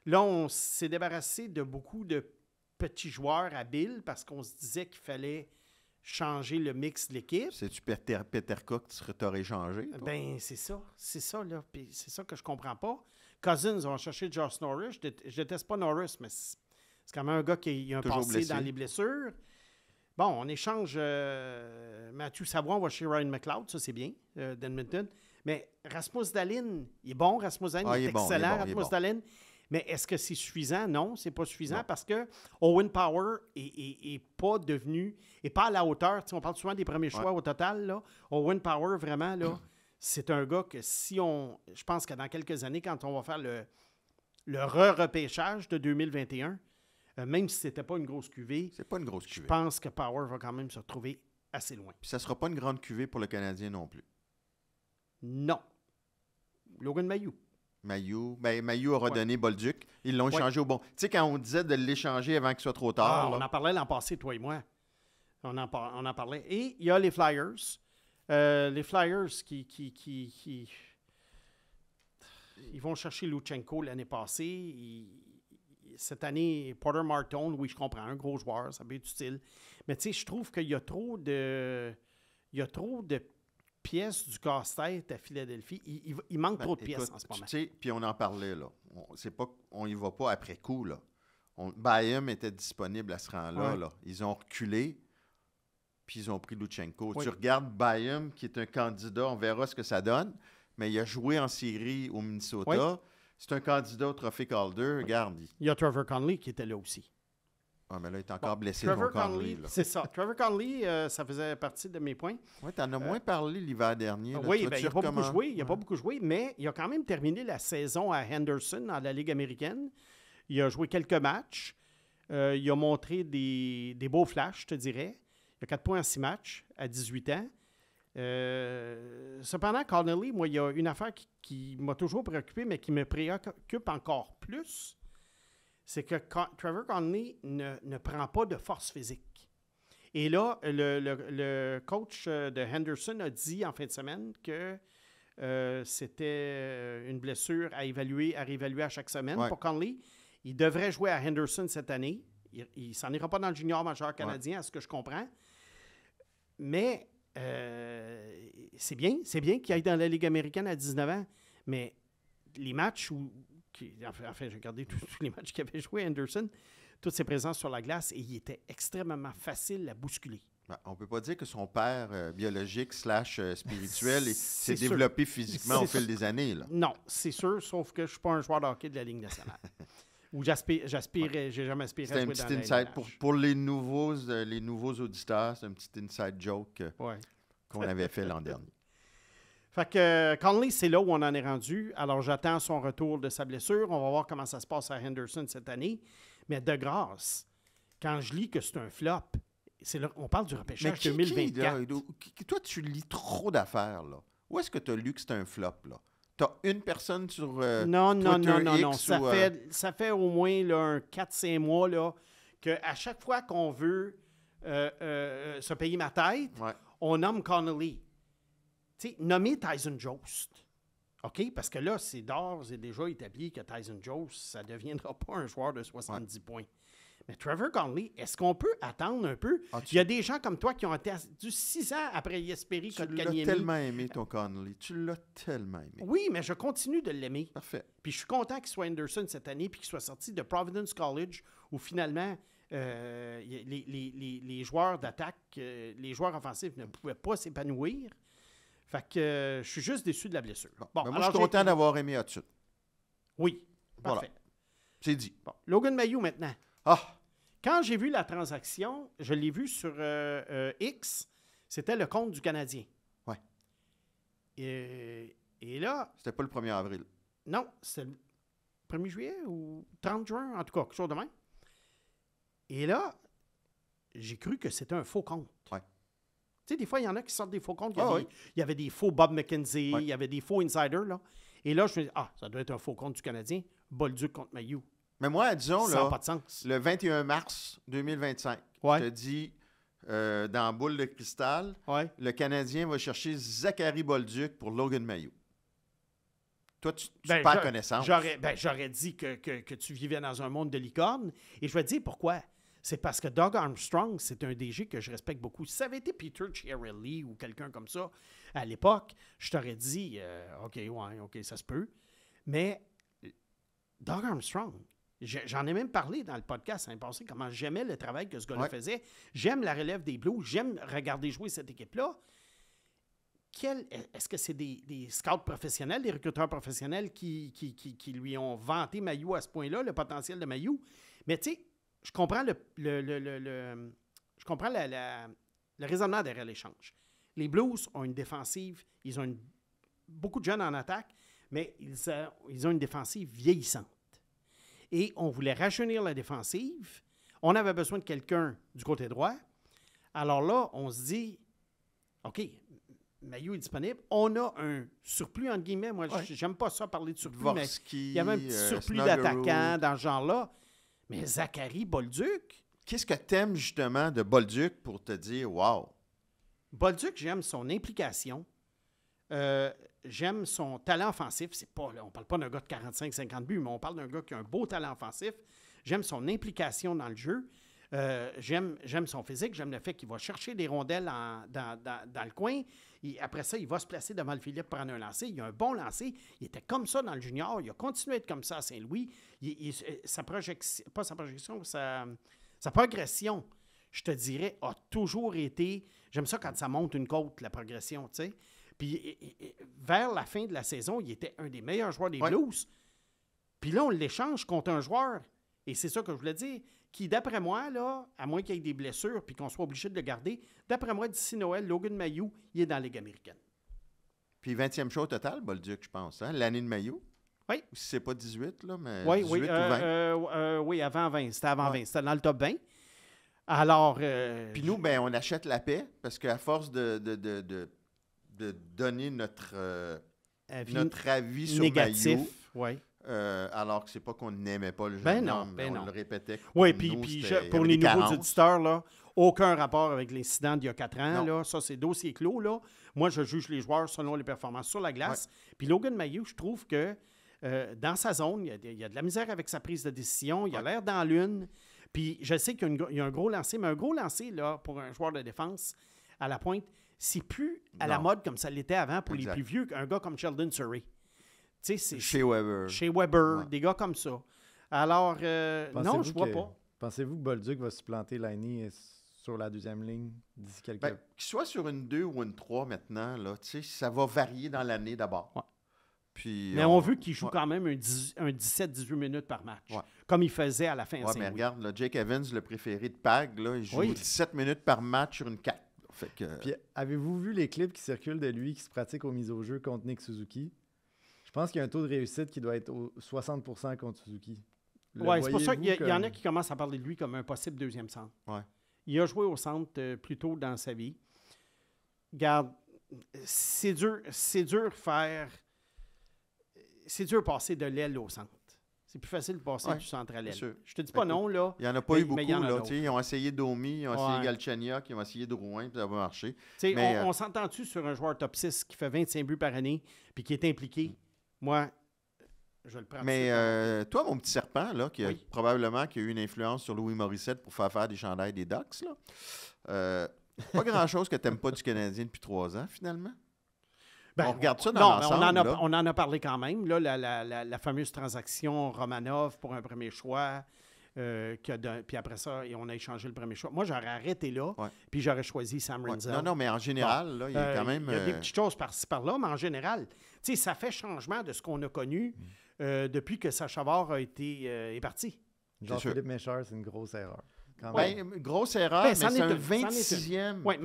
Là, on s'est débarrassé de beaucoup de petits joueurs habiles parce qu'on se disait qu'il fallait changer le mix de l'équipe. C'est-tu Peterka que tu t'aurais changé? Ben, c'est ça. C'est ça, là. Puis c'est ça que je comprends pas. Cousins, on va chercher Josh Norris. Je déteste pas Norris, mais c'est quand même un gars qui a un passé dans les blessures. Bon, on échange. Mathieu Savoie, on va chez Ryan McLeod, ça c'est bien, d'Edmonton. Mais Rasmus Dahlin, il est bon, Rasmus Dahlin, il est excellent, Rasmus Dahlin. Mais est-ce que c'est suffisant? Non, c'est pas suffisant parce que Owen Power est pas devenu, est pas à la hauteur. Tu sais, on parle souvent des premiers choix au total. Là. Owen Power, vraiment, là, c'est un gars que je pense que dans quelques années, quand on va faire le repêchage de 2021, même si c'était pas une grosse cuvée, c'est pas une grosse cuvée. Je pense que Power va quand même se retrouver assez loin. Puis ça sera pas une grande cuvée pour le Canadien non plus. Non. Logan Mailloux. Mailloux aura donné Bolduc. Ils l'ont échangé au bon. Tu sais, quand on disait de l'échanger avant qu'il soit trop tard. On en parlait l'an passé, toi et moi. On en parlait. Et il y a les Flyers. Les Flyers qui ils vont chercher Luchenko l'année passée. Cette année, Porter Martone, oui, je comprends, un gros joueur, ça peut être utile. Mais tu sais, je trouve qu'il y a trop de pièces du casse-tête à Philadelphie. Il manque trop de pièces en ce moment. Tu sais, puis on en parlait, là. On y va pas après coup, là. Byam était disponible à ce rang-là, là. Ils ont reculé, puis ils ont pris Luchenko. Oui. Tu regardes Byam, qui est un candidat, on verra ce que ça donne, mais il a joué en série au Minnesota. Oui. C'est un candidat au Trophée Calder. Regarde. Il y a Trevor Connolly qui était là aussi. Ah, mais là, il est encore blessé, Trevor Connolly. C'est ça. Trevor Connolly, ça faisait partie de mes points. Oui, tu en as moins parlé l'hiver dernier. Là. Oui, il n'a pas beaucoup joué. Il n'a pas beaucoup joué, mais il a quand même terminé la saison à Henderson, dans la Ligue américaine. Il a joué quelques matchs. Il a montré des beaux flashs, je te dirais. Il a 4 points en 6 matchs à 18 ans. Cependant, Connolly, moi, il y a une affaire qui m'a toujours préoccupé, mais qui me préoccupe encore plus, c'est que Trevor Connolly ne prend pas de force physique. Et là, le coach de Henderson a dit en fin de semaine que c'était une blessure à réévaluer à chaque semaine pour Connolly. Il devrait jouer à Henderson cette année. Il ne s'en ira pas dans le junior majeur canadien, à ce que je comprends. Mais c'est bien qu'il aille dans la Ligue américaine à 19 ans, mais les matchs j'ai regardé tous les matchs qu'il avait joué Anderson, toutes ses présences sur la glace, et il était extrêmement facile à bousculer. On ne peut pas dire que son père biologique / spirituel s'est développé physiquement au fil des années. Là. Non, c'est sûr, sauf que je ne suis pas un joueur de hockey de la Ligue nationale. Ou j'aspirais, j'ai jamais aspiré à jouer dans la inside pour les nouveaux auditeurs, c'est un petit inside joke qu'on avait fait l'an dernier. Fait que Connolly, c'est là où on en est rendu. Alors, j'attends son retour de sa blessure. On va voir comment ça se passe à Henderson cette année. Mais de grâce, quand je lis que c'est un flop, on parle du repêchage 2024. Toi, tu lis trop d'affaires, là. Où est-ce que tu as lu que c'est un flop, là? Tu as une personne sur Non. X Ça fait au moins là, un 4-5 mois là, qu'à chaque fois qu'on veut se payer ma tête, on nomme Connolly. Tu sais, nommer Tyson Jost. OK? Parce que là, c'est d'ores et déjà établi que Tyson Jost, ça ne deviendra pas un joueur de 70 points. Mais Trevor Connolly, est-ce qu'on peut attendre un peu? Il y a des gens comme toi qui ont attendu 6 ans après Jesperi Kotkaniemi. Tu l'as tellement aimé, ton Connolly. Tu l'as tellement aimé. Oui, mais je continue de l'aimer. Parfait. Puis je suis content qu'il soit Anderson cette année puis qu'il soit sorti de Providence College où finalement, les joueurs d'attaque, les joueurs offensifs ne pouvaient pas s'épanouir. Fait que je suis juste déçu de la blessure. Bon, moi, je suis content d'avoir aimé Hudson. Oui, parfait. Voilà. C'est dit. Bon, Logan Mailloux maintenant. Ah! Quand j'ai vu la transaction, je l'ai vu sur X, c'était le compte du Canadien. Oui. Et là... C'était pas le 1er avril. Non, c'était le 1er juillet ou 30 juin, en tout cas, quelque chose de même. Et là, j'ai cru que c'était un faux compte. Oui. Tu sais, des fois, il y en a qui sortent des faux comptes. Il y avait des faux Bob McKenzie, il y avait des faux insiders. Là. Et là, je me dis, ça doit être un faux compte du Canadien. Bolduc contre Mailloux. Mais moi, disons, ça là, n'a pas de sens. Le 21 mars 2025, je te dis, dans Boule de cristal, le Canadien va chercher Zachary Bolduc pour Logan Mailloux. Toi, tu perds connaissance. J'aurais dit que tu vivais dans un monde de licorne. Et je vais te dire pourquoi. C'est parce que Doug Armstrong, c'est un DG que je respecte beaucoup. Si ça avait été Peter Chiarelli ou quelqu'un comme ça à l'époque, je t'aurais dit OK, ça se peut. Mais Doug Armstrong, J'en ai même parlé dans le podcast l'année passée, comment j'aimais le travail que ce gars-là Ouais. faisait. J'aime la relève des Blues, j'aime regarder jouer cette équipe-là. Est-ce que c'est des scouts professionnels, des recruteurs professionnels qui lui ont vanté Mailloux à ce point-là, le potentiel de Mailloux? Mais tu sais, je comprends je comprends le raisonnement derrière l'échange. Les Blues ont une défensive, ils ont beaucoup de jeunes en attaque, mais ils ont une défensive vieillissante. Et on voulait rajeunir la défensive. On avait besoin de quelqu'un du côté droit. Alors là, on se dit, OK, Mailloux est disponible. On a un surplus, entre guillemets. Moi, j'aime pas ça parler de surplus, mais il y avait un petit surplus d'attaquants dans ce genre-là. Mais Zachary Bolduc... Qu'est-ce que tu aimes justement de Bolduc pour te dire « wow ». Bolduc, j'aime son implication. J'aime son talent offensif. C'est pas, là, on ne parle pas d'un gars de 45-50 buts, mais on parle d'un gars qui a un beau talent offensif. J'aime son implication dans le jeu. J'aime son physique. J'aime le fait qu'il va chercher des rondelles dans le coin. Après ça, il va se placer devant le filet pour prendre un lancer. Il a un bon lancer. Il était comme ça dans le junior. Il a continué à être comme ça à Saint-Louis. Sa progression, je te dirais, a toujours été... J'aime ça quand ça monte une côte, la progression, tu sais. Puis vers la fin de la saison, il était un des meilleurs joueurs des Blues. Puis là, on l'échange contre un joueur, et c'est ça que je voulais dire, qui, d'après moi, là, à moins qu'il y ait des blessures puis qu'on soit obligé de le garder, d'après moi, d'ici Noël, Logan Mailloux, il est dans la Ligue américaine. Puis 20e show au total, Bolduc, je pense, hein? L'année de Mailloux. Oui. Si c'est pas 18, là, mais Oui, 18 ou 20. Oui, avant 20. C'était avant 20. C'était dans le top 20. Alors... Puis nous, ben, on achète la paix, parce qu'à force de donner notre avis sur Mailloux, oui. alors que c'est pas qu'on n'aimait pas le jeune homme, mais on le répétait. Oui, puis pour les nouveaux auditeurs, là, aucun rapport avec l'incident d'il y a 4 ans. Là, ça, c'est dossier clos. Là. Moi, je juge les joueurs selon les performances sur la glace. Puis Logan Mailloux, je trouve que dans sa zone, il y a de la misère avec sa prise de décision. Il a l'air dans l'une. Puis je sais qu'il y a un gros lancer, mais un gros lancer là, pour un joueur de défense à la pointe, c'est plus à la mode comme ça l'était avant pour les plus vieux qu'un gars comme Sheldon Surrey. Chez Weber. Chez Weber, des gars comme ça. Alors, non, je ne vois pas. Pensez-vous que Bolduc va supplanter Laine sur la deuxième ligne d'ici quelques... Qu'il soit sur une 2 ou une 3 maintenant, là, ça va varier dans l'année d'abord. Ouais. Puis, mais on veut qu'il joue quand même un 17-18 minutes par match, comme il faisait à la fin de Saint-Louis. Mais regarde, là, Jake Evans, le préféré de Pag, là, il joue 17 minutes par match sur une 4. Fait que... Puis, avez-vous vu les clips qui circulent de lui qui se pratique aux mises au jeu contre Nick Suzuki? Je pense qu'il y a un taux de réussite qui doit être au 60% contre Suzuki. Oui, c'est pour ça qu'il y en a qui commencent à parler de lui comme un possible deuxième centre. Ouais. Il a joué au centre plus tôt dans sa vie. Regarde, c'est dur faire... C'est dur passer de l'aile au centre. C'est plus facile de passer du centre à l'aile. Je te dis pas non, là. Il n'y en a pas eu beaucoup, là. Ils ont essayé Domi, ils ont essayé Galchenyuk, ils ont essayé Drouin, puis ça n'a pas marché. Mais, on s'entend-tu sur un joueur top 6 qui fait 25 buts par année puis qui est impliqué? Moi, je le prends. Mais toi, mon petit serpent, là, qui a probablement qui a eu une influence sur Louis Morissette pour faire des chandails des Ducks, là, pas grand-chose que tu n'aimes pas du Canadien depuis 3 ans, finalement. On regarde ça dans l'ensemble. On en a parlé quand même. Là, la fameuse transaction Romanov pour un premier choix. Puis après ça, on a échangé le premier choix. Moi, j'aurais arrêté là, puis j'aurais choisi Sam Renzel. Non, mais en général, là, il y a quand même... Il y a des petites choses par-ci, par-là, mais en général, ça fait changement de ce qu'on a connu depuis que Sacha Savard est parti. Jean-Philippe Méchard, c'est une grosse erreur. Oui, grosse erreur, mais c'est un 26e... Oui,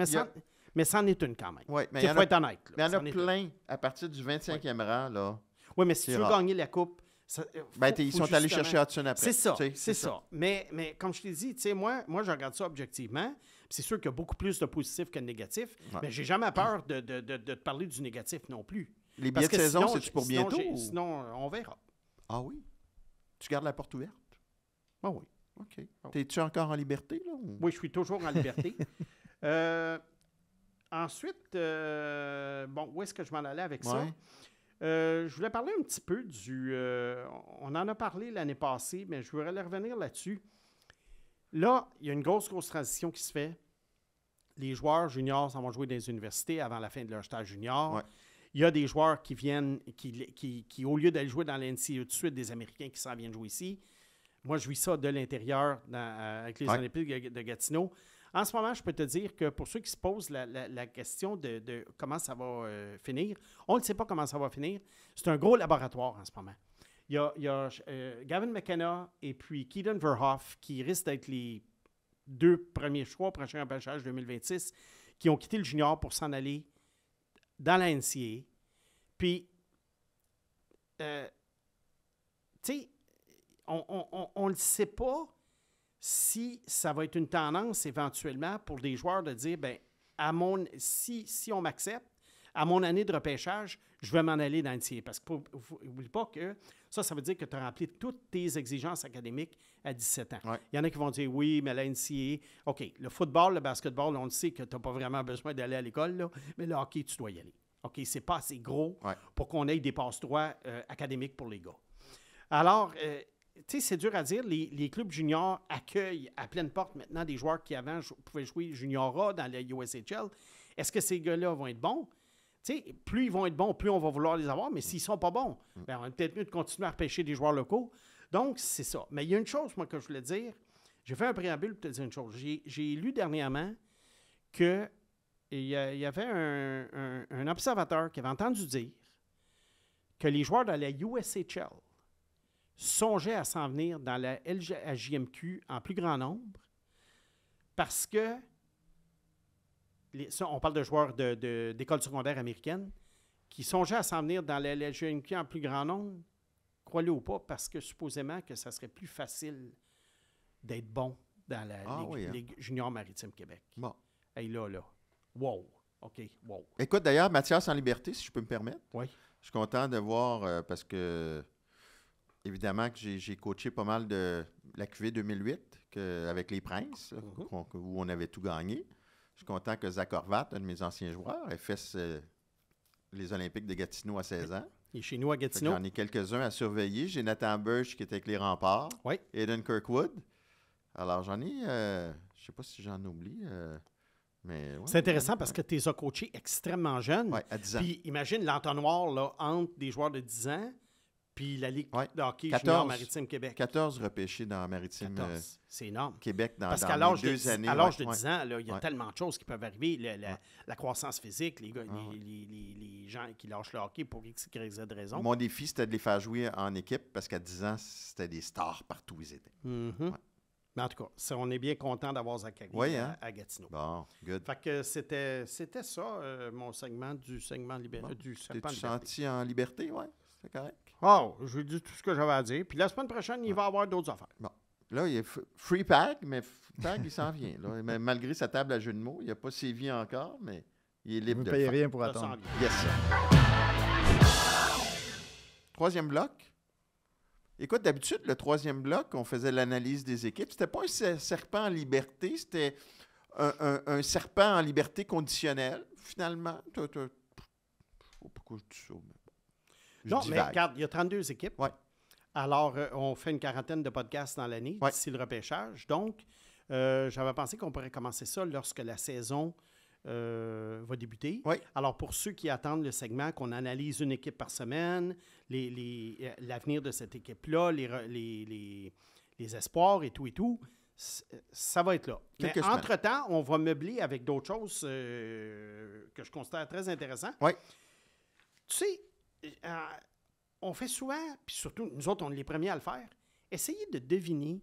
mais c'en est une quand même. Oui, mais il faut être honnête. Mais il y en a plein à partir du 25e rang. Là. Oui, mais si tu veux gagner la Coupe... ils sont allés chercher Hudson après. C'est ça. Mais comme je t'ai dit, moi, je regarde ça objectivement. C'est sûr qu'il y a beaucoup plus de positifs que de négatifs, mais j'ai jamais peur de te parler du négatif non plus. Les billets de saison, c'est-tu pour bientôt? Sinon, on verra. Ah oui? Tu gardes la porte ouverte? Ah oui. OK. T'es-tu encore en liberté? Là, ou... Oui, je suis toujours en liberté. Ensuite, où est-ce que je m'en allais avec ça? Je voulais parler un petit peu on en a parlé l'année passée, mais je voudrais revenir là-dessus. Là, il y a une grosse transition qui se fait. Les joueurs juniors s'en vont jouer dans les universités avant la fin de leur stage junior. Ouais. Il y a des joueurs qui viennent, qui au lieu d'aller jouer dans l'NCAA tout de suite, des Américains qui s'en viennent jouer ici. Moi, je vis ça de l'intérieur avec les Olympiques de Gatineau. En ce moment, je peux te dire que pour ceux qui se posent la question de comment ça va finir, on ne sait pas comment ça va finir. C'est un gros laboratoire en ce moment. Il y a Gavin McKenna et puis Keaton Verhoff qui risquent d'être les 2 premiers choix au prochain repêchage 2026 qui ont quitté le junior pour s'en aller dans la NCAA. Puis, tu sais, on ne sait pas si ça va être une tendance éventuellement pour des joueurs de dire, bien, si on m'accepte, à mon année de repêchage, je vais m'en aller dans NCAA. Parce que n'oublie pas que ça veut dire que tu as rempli toutes tes exigences académiques à 17 ans. Ouais. Il y en a qui vont dire, oui, mais la NCAA, OK, le football, le basketball, on le sait que tu n'as pas vraiment besoin d'aller à l'école, là, mais le hockey, tu dois y aller. OK, c'est pas assez gros pour qu'on ait des passe-droits académiques pour les gars. Alors, tu sais, c'est dur à dire. Les clubs juniors accueillent à pleine porte maintenant des joueurs qui avant pouvaient jouer junior A dans la USHL. Est-ce que ces gars-là vont être bons? Tu sais, plus ils vont être bons, plus on va vouloir les avoir, mais s'ils ne sont pas bons, bien, on est peut-être mieux de continuer à repêcher des joueurs locaux. Donc, c'est ça. Mais il y a une chose, moi, que je voulais dire. J'ai fait un préambule pour te dire une chose. J'ai lu dernièrement qu'il y avait un observateur qui avait entendu dire que les joueurs de la USHL songeaient à s'en venir dans la LJMQ en plus grand nombre parce que on parle de joueurs d'école secondaire américaine qui songeaient à s'en venir dans la LJMQ en plus grand nombre, croyez-le ou pas, parce que supposément que ça serait plus facile d'être bon dans la Ligue junior maritime Québec. Bon. Hey, là. Wow. OK, wow. Écoute, d'ailleurs, Mathias en liberté, si je peux me permettre. Oui. Je suis content de voir parce que, évidemment, que j'ai coaché pas mal de la QV 2008 avec les Princes, où on avait tout gagné. Je suis content que Zach Horvat, un de mes anciens joueurs, ait fait les Olympiques de Gatineau à 16 ans. Il est chez nous à Gatineau. J'en ai quelques-uns à surveiller. J'ai Nathan Burch qui était avec les Remparts. Oui. Aiden Kirkwood. Alors, j'en ai... je ne sais pas si j'en oublie, mais... Ouais, c'est intéressant parce que tu les as coachés extrêmement jeunes. Oui, à 10 ans. Puis imagine l'entonnoir là, entre des joueurs de 10 ans puis la Ligue de hockey 14, junior maritime Québec. 14 repêchés dans Maritime 14. C'est énorme. Québec dans Parce qu'à les l'âge 2 années. à l'âge de 10 ans, là, il y a tellement de choses qui peuvent arriver. La croissance physique, les gars, les gens qui lâchent le hockey pour X, Y, Z raison. Mon défi, c'était de les faire jouer en équipe parce qu'à 10 ans, c'était des stars partout où ils étaient. Mm-hmm. Mais en tout cas, on est bien content d'avoir Zachary à Gatineau. Bon, good. Fait que c'était ça, mon segment du serpent liberté. T'es-tu senti en liberté? Oui, c'est correct. Oh, j'ai dit tout ce que j'avais à dire. Puis la semaine prochaine, il va y avoir d'autres affaires. Bon. Là, il y a Free Pag, mais Pag, il s'en vient. Là. Mais malgré sa table à jeu de mots, il n'a pas sévi encore, mais il est libre Vous de ne payez le faire. rien pour attendre. Yes, sir. Troisième bloc. Écoute, d'habitude, le troisième bloc, on faisait l'analyse des équipes. C'était pas un serpent en liberté, c'était un serpent en liberté conditionnelle, finalement. Pourquoi je dis ça? Non, mais regarde, il y a 32 équipes. Ouais. Alors, on fait une quarantaine de podcasts dans l'année, d'ici le repêchage. Donc, j'avais pensé qu'on pourrait commencer ça lorsque la saison va débuter. Oui. Alors, pour ceux qui attendent le segment, qu'on analyse une équipe par semaine, l'avenir de cette équipe-là, les espoirs et tout, ça va être là. Mais entre-temps, on va meubler avec d'autres choses que je considère très intéressantes. Oui. Tu sais, on fait souvent, puis surtout, nous autres, on est les premiers à le faire, essayer de deviner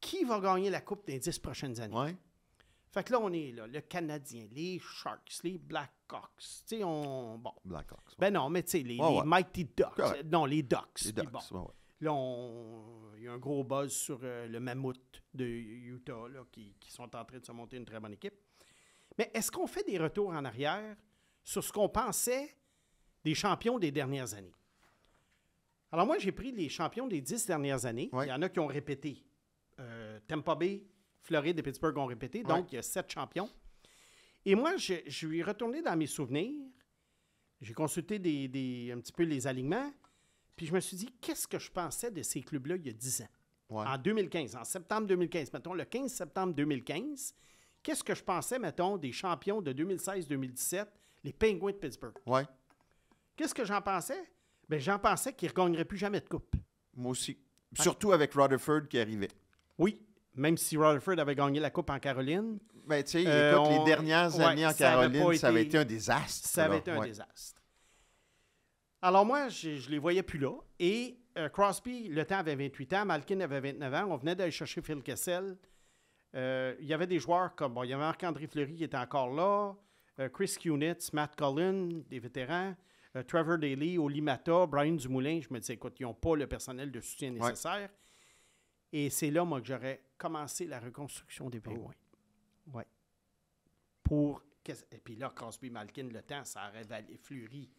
qui va gagner la Coupe des 10 prochaines années. Oui. Fait que là, on est là, le Canadien, les Sharks, les Blackhawks. Tu sais, Bon. Blackhawks. Ouais. Ben non, mais tu sais, les Mighty Ducks. Correct. Non, les Ducks. Les Ducks, bon. Là, il y a un gros buzz sur le Mammouth de Utah, là, qui sont en train de se monter une très bonne équipe. Mais est-ce qu'on fait des retours en arrière sur ce qu'on pensait des champions des dernières années? Alors moi, j'ai pris les champions des 10 dernières années. Ouais. Il y en a qui ont répété. Tampa Bay, Floride et Pittsburgh ont répété. Donc, il y a 7 champions. Et moi, je suis retourné dans mes souvenirs. J'ai consulté un petit peu les alignements. Puis je me suis dit, qu'est-ce que je pensais de ces clubs-là il y a 10 ans? Ouais. En 2015, en septembre 2015. Mettons, le 15 septembre 2015, qu'est-ce que je pensais, mettons, des champions de 2016-2017, les Penguins de Pittsburgh? Oui. Qu'est-ce que j'en pensais? Bien, j'en pensais qu'ils ne regagneraient plus jamais de coupe. Moi aussi. Surtout avec Rutherford qui arrivait. Oui, même si Rutherford avait gagné la Coupe en Caroline. Ben, tu sais, écoute, les dernières années en Caroline, ça avait été été un désastre. Ça avait été un désastre. Alors moi, je les voyais plus là. Et Crosby, le temps avait 28 ans, Malkin avait 29 ans. On venait d'aller chercher Phil Kessel. Il y avait des joueurs comme... Bon, il y avait Marc-André Fleury qui était encore là, Chris Kunitz, Matt Cullen, des vétérans, Trevor Daley, Oli Mata, Brian Dumoulin. Je me disais, écoute, ils n'ont pas le personnel de soutien nécessaire. Et c'est là, moi, que j'aurais commencé la reconstruction des Pingouins. Oui. Et puis là, Crosby, Malkin, le temps, ça aurait valu... Fleury,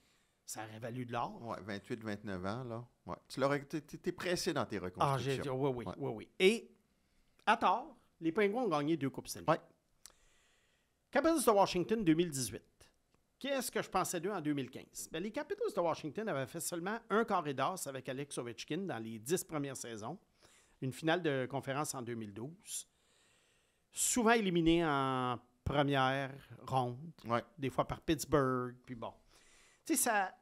ça aurait valu de l'or. Oui, 28-29 ans, là. Ouais. Tu t'es pressé dans tes reconstructions. Oui. Et, à tort, les Pingouins ont gagné 2 Coupes Stanley. Oui. Capitals de Washington 2018. Qu'est-ce que je pensais d'eux en 2015? Bien, les Capitals de Washington avaient fait seulement un carré d'as avec Alex Ovechkin dans les 10 premières saisons. Une finale de conférence en 2012. Souvent éliminé en première ronde. Ouais. Des fois par Pittsburgh. Puis bon. Tu sais, ça...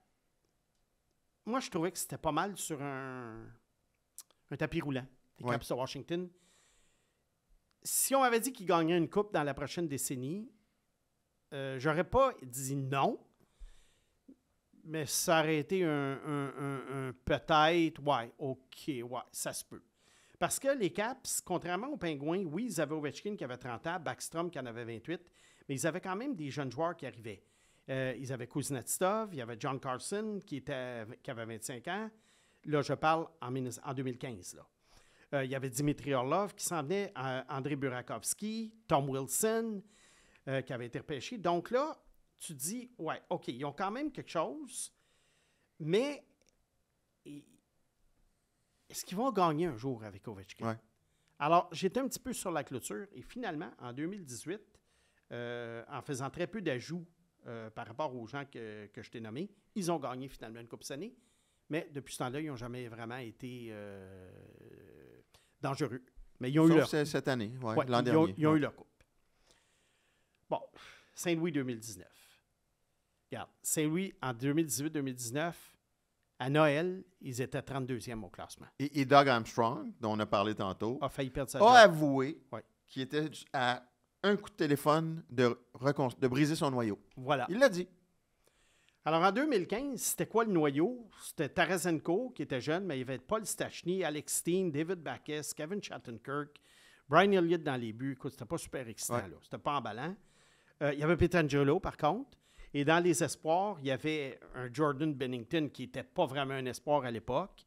Moi, je trouvais que c'était pas mal sur un tapis roulant. Les Caps de Washington. Si on m'avait dit qu'ils gagneraient une coupe dans la prochaine décennie, j'aurais pas dit non, mais ça aurait été un peut-être, ça se peut. Parce que les Caps, contrairement aux Pingouins, oui, ils avaient Ovechkin qui avait 30 ans, Backstrom qui en avait 28, mais ils avaient quand même des jeunes joueurs qui arrivaient. Ils avaient Kuznetsov, il y avait John Carson qui avait 25 ans. Là, je parle en 2015, là. Il y avait Dimitri Orlov qui s'en venait, André Burakovsky, Tom Wilson qui avait été repêché. Donc là, tu dis, ouais, OK, ils ont quand même quelque chose, mais est-ce qu'ils vont gagner un jour avec Ovechkin? Ouais. Alors, j'étais un petit peu sur la clôture et finalement, en 2018, en faisant très peu d'ajouts par rapport aux gens que je t'ai nommés, ils ont gagné finalement une Coupe Stanley. Mais depuis ce temps-là, ils n'ont jamais vraiment été dangereux. Mais ils ont eu leur... cette année, l'an dernier. Ils ont eu leur coupe. Bon, Saint-Louis 2019. Regarde, Saint-Louis, en 2018-2019, à Noël, ils étaient 32e au classement. Et Doug Armstrong, dont on a parlé tantôt, A failli perdre sa a job. avoué qu'il était à un coup de téléphone de briser son noyau. Voilà. Il l'a dit. Alors, en 2015, c'était quoi le noyau? C'était Tarasenko, qui était jeune, mais il y avait Paul Stachny, Alex Steen, David Backes, Kevin Shattenkirk, Brian Elliott dans les buts. Écoute, c'était pas super excitant, là. C'était pas emballant. Il y avait Pietrangelo, par contre. Et dans les espoirs, il y avait un Jordan Bennington qui n'était pas vraiment un espoir à l'époque.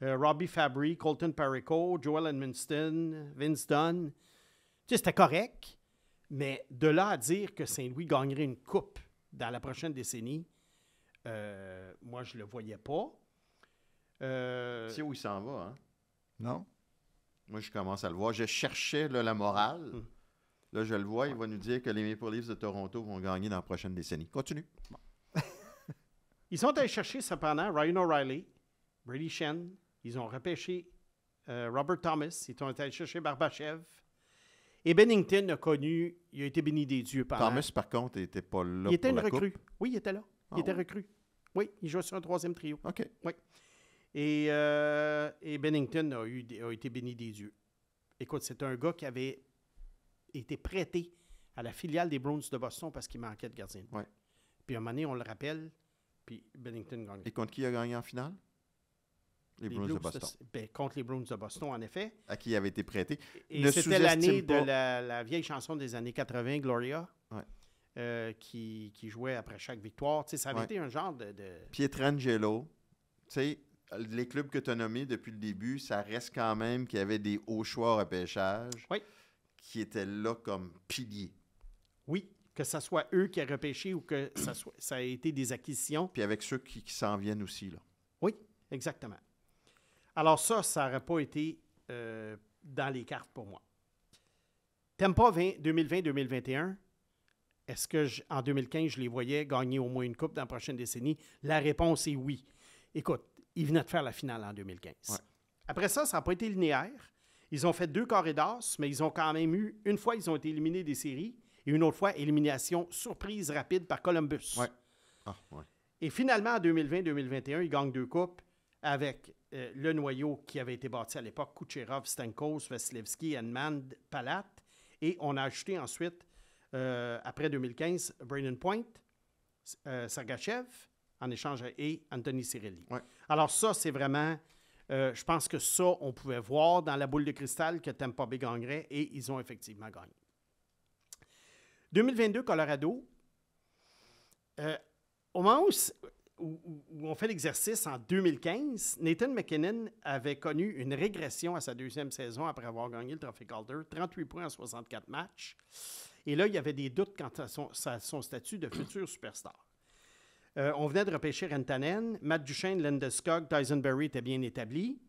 Robbie Fabry, Colton Parayko, Joel Edmondson, Vince Dunn. Tu sais, c'était correct, mais de là à dire que Saint-Louis gagnerait une coupe dans la prochaine décennie, moi, je le voyais pas. Tu sais où il s'en va, hein? Non? Moi, je commence à le voir. Je cherchais là, la morale. Là, je le vois. Il va nous dire que les Maple Leafs de Toronto vont gagner dans la prochaine décennie. Continue. Bon. Ils sont allés chercher, cependant, Ryan O'Reilly, Brady Shen. Ils ont repêché Robert Thomas. Ils ont allés chercher Barbachev. Et Bennington a connu... Il a été béni des dieux pendant... Thomas, par contre, n'était pas là Il était pour une la recrue. coupe. Oui, il était là. Il était recrue. Oui, il jouait sur un 3e trio. OK. Oui. Et Bennington a été béni des dieux. Écoute, c'est un gars qui avait été prêté à la filiale des Bruins de Boston parce qu'il manquait de gardien de but. Ouais. Puis à un moment donné, on le rappelle, puis Bennington gagne. Et contre qui il a gagné en finale? Les Bruins de Boston. Contre les Bruins de Boston, en effet. À qui il avait été prêté. Et c'était l'année de la vieille chanson des années 80, Gloria, qui jouait après chaque victoire. Tu sais, ça avait été un genre de... Pietrangelo, tu sais, les clubs que tu as nommés depuis le début, ça reste quand même qu'il y avait des hauts choix au repêchage qui étaient là comme piliers. Oui, que ce soit eux qui aient repêché ou que ça ait été des acquisitions. Puis avec ceux qui s'en viennent aussi, là. Oui, exactement. Alors ça n'aurait pas été dans les cartes pour moi. Tampa 2020-2021, est-ce que en 2015, je les voyais gagner au moins une coupe dans la prochaine décennie? La réponse est oui. Écoute, ils venaient de faire la finale en 2015. Ouais. Après ça n'a pas été linéaire. Ils ont fait 2 carrés d'as, mais ils ont quand même eu... Une fois, ils ont été éliminés des séries et une autre fois, élimination surprise rapide par Columbus. Ouais. Ah, ouais. Et finalement, en 2020-2021, ils gagnent 2 coupes avec le noyau qui avait été bâti à l'époque, Kucherov, Stamkos, Vasilevski, Hedman, Palat. Et on a ajouté ensuite, après 2015, Brayden Point, Sergachev, en échange, et Anthony Cirelli. Ouais. Alors ça, c'est vraiment... je pense que ça, on pouvait voir dans la boule de cristal que Tampa Bay gagnerait, et ils ont effectivement gagné. 2022, Colorado. Au moment où on fait l'exercice en 2015, Nathan MacKinnon avait connu une régression à sa deuxième saison après avoir gagné le Trophée Calder, 38 points en 64 matchs. Et là, il y avait des doutes quant à son statut de futur superstar. On venait de repêcher Rantanen, Matt Duchene, Landeskog, Tyson Berry étaient bien établis.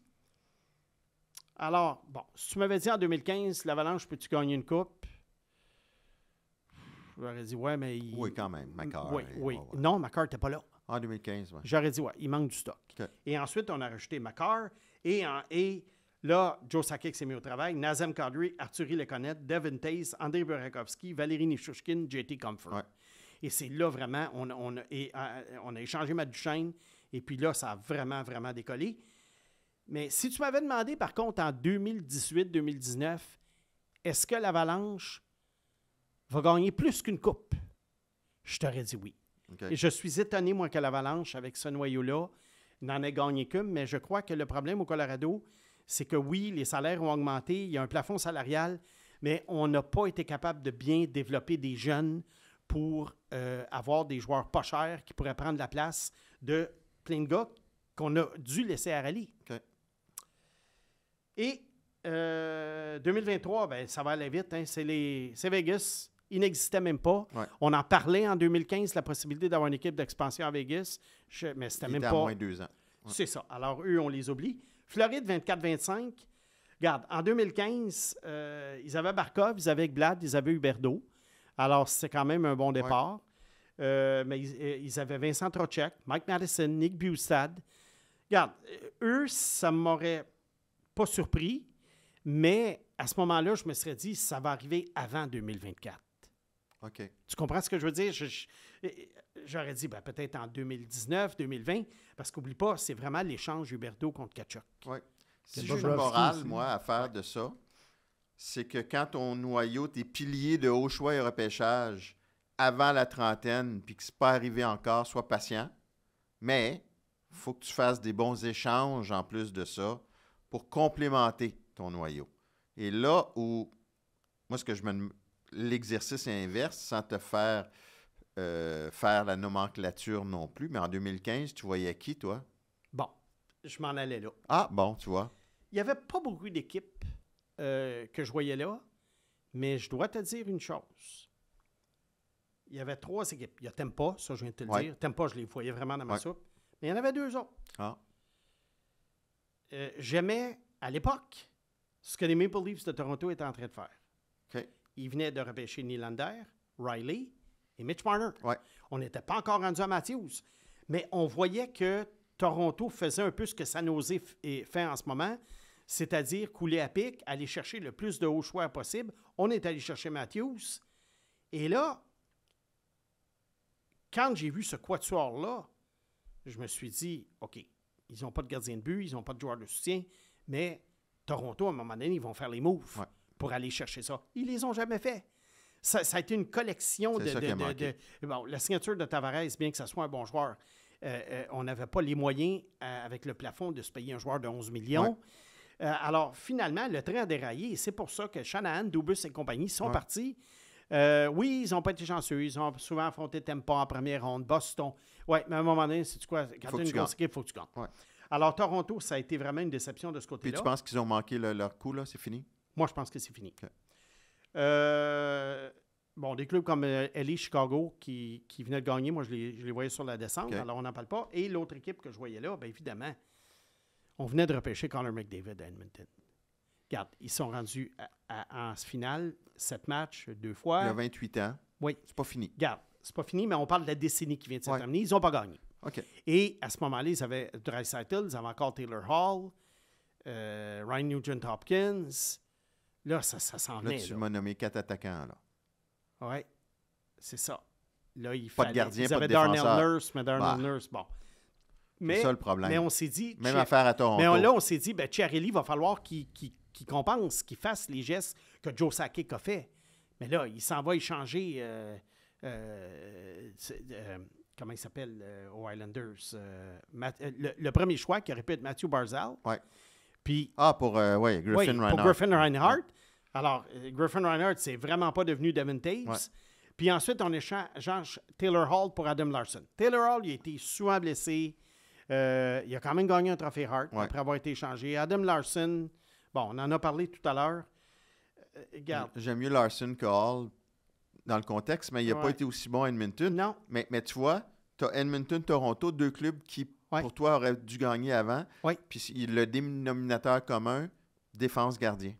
Alors, bon, si tu m'avais dit en 2015, l'Avalanche, peux-tu gagner une coupe? J'aurais dit, ouais, mais... Oui, quand même, Makar. Oui. Ouais. Non, Makar n'était pas là. En 2015, oui. J'aurais dit, ouais, il manque du stock. Okay. Et ensuite, on a rajouté Makar. Et là, Joe Sakic s'est mis au travail. Nazem Kadri, Arturi Lekonet, Devin Tays, Andrei Burakovsky, Valérie Nichushkin, JT Comfort. Ouais. Et c'est là vraiment, on a échangé Matt Duchene. Et puis là, ça a vraiment, vraiment décollé. Mais si tu m'avais demandé, par contre, en 2018-2019, est-ce que l'Avalanche va gagner plus qu'une coupe? Je t'aurais dit oui. Okay. Et je suis étonné, moi, que l'Avalanche, avec ce noyau-là, n'en ait gagné qu'une, mais je crois que le problème au Colorado, c'est que oui, les salaires ont augmenté, il y a un plafond salarial, mais on n'a pas été capable de bien développer des jeunes pour avoir des joueurs pas chers qui pourraient prendre la place de plein de gars qu'on a dû laisser à rallye. Okay. Et 2023, ben, ça va aller vite, hein, c'est Vegas. Il n'existait même pas. Ouais. On en parlait en 2015, la possibilité d'avoir une équipe d'expansion à Vegas, mais c'était même pas... à moins 2 ans. Ouais. C'est ça. Alors, eux, on les oublie. Floride, 24-25. Regarde, en 2015, ils avaient Barkov, ils avaient Glad, ils avaient Huberdeau. Alors, c'est quand même un bon départ. Ouais. Mais ils avaient Vincent Trocheck, Mike Madison, Nick Bjugstad. Regarde, eux, ça ne m'aurait pas surpris, mais à ce moment-là, je me serais dit, ça va arriver avant 2024. OK. Tu comprends ce que je veux dire? J'aurais dit peut-être en 2019, 2020, parce qu'oublie pas, c'est vraiment l'échange Huberdeau contre Tkachuk. Oui. Si j'ai une morale, moi, à faire de ça, c'est que quand ton noyau, tes piliers de haut choix et repêchage avant la trentaine, puis que c'est pas arrivé encore, sois patient. Mais il faut que tu fasses des bons échanges en plus de ça pour complémenter ton noyau. Et là où, moi, l'exercice est inverse, sans te faire faire la nomenclature non plus, mais en 2015, tu voyais qui, toi? Bon, je m'en allais là. Ah, bon, tu vois. Il n'y avait pas beaucoup d'équipes que je voyais là, mais je dois te dire une chose. Il y avait 3 équipes. Il y a Tampa, ça je viens de te le dire. Tampa, je les voyais vraiment dans ma soupe. Mais il y en avait 2 autres. Ah. J'aimais, à l'époque, ce que les Maple Leafs de Toronto étaient en train de faire. OK. Ils venaient de repêcher Nylander, Riley et Mitch Marner. Ouais. On n'était pas encore rendu à Matthews. Mais on voyait que Toronto faisait un peu ce que San Jose fait en ce moment, c'est-à-dire couler à pic, aller chercher le plus de hauts choix possible. On est allé chercher Matthews. Et là, quand j'ai vu ce quatuor-là, je me suis dit, OK, ils n'ont pas de gardien de but, ils n'ont pas de joueur de soutien, mais Toronto, à un moment donné, ils vont faire les moves pour aller chercher ça. Ils les ont jamais fait. Ça a été une collection bon, la signature de Tavares, bien que ce soit un bon joueur, on n'avait pas les moyens, avec le plafond, de se payer un joueur de 11 millions. Ouais. Alors, finalement, le train a déraillé et c'est pour ça que Shanahan, Dubus et compagnie sont partis. Oui, ils n'ont pas été chanceux. Ils ont souvent affronté Tampa en première ronde, Boston. Oui, mais à un moment donné, c'est quoi? Quand tu as une grosse équipe, il faut que tu gagnes. Ouais. Alors, Toronto, ça a été vraiment une déception de ce côté-là. Puis tu penses qu'ils ont manqué leur coup, là? C'est fini? Moi, je pense que c'est fini. Okay. Bon, des clubs comme LA, Chicago, qui venaient de gagner, moi, je les voyais sur la descente, alors on n'en parle pas. Et l'autre équipe que je voyais là, bien évidemment, on venait de repêcher Connor McDavid à Edmonton. Regarde, ils sont rendus en finale, 7 matchs, 2 fois. Il y a 28 ans. Oui. C'est pas fini. Regarde, c'est pas fini, mais on parle de la décennie qui vient de se terminer. Ils n'ont pas gagné. OK. Et à ce moment-là, ils avaient Draisaitl, ils avaient encore Taylor Hall, Ryan Nugent-Hopkins. Là, ça s'en venait. Là, tu m'as nommé 4 attaquants, là. Oui, c'est ça. Là, il pas de gardien, ils pas avaient de défenseur. Darnell Nurse, mais Darnell Nurse, bon. C'est ça le problème. Mais on s'est dit... Même affaire à Toronto. Mais là, on s'est dit, Chiarelli, il va falloir qu'il compense, qu'il fasse les gestes que Joe Sakic a fait. Mais là, il s'en va échanger... comment il s'appelle aux Islanders? Le premier choix qui aurait pu être Matthew Barzal. Ouais. Puis... pour Griffin Reinhart. Pour Griffin Reinhart. Alors, Griffin Reinhart, c'est vraiment pas devenu Devin Taves. Ouais. Puis ensuite, on échange Taylor Hall pour Adam Larson. Taylor Hall, il a été souvent blessé. Il a quand même gagné un trophée Hart après avoir été échangé. Adam Larson, bon, on en a parlé tout à l'heure. Regarde. J'aime mieux Larson que Hall dans le contexte, mais il n'a pas été aussi bon à Edmonton. Non. Mais tu vois, tu as Edmonton-Toronto, 2 clubs qui, pour toi, auraient dû gagner avant. Oui. Puis le dénominateur commun, défense-gardien.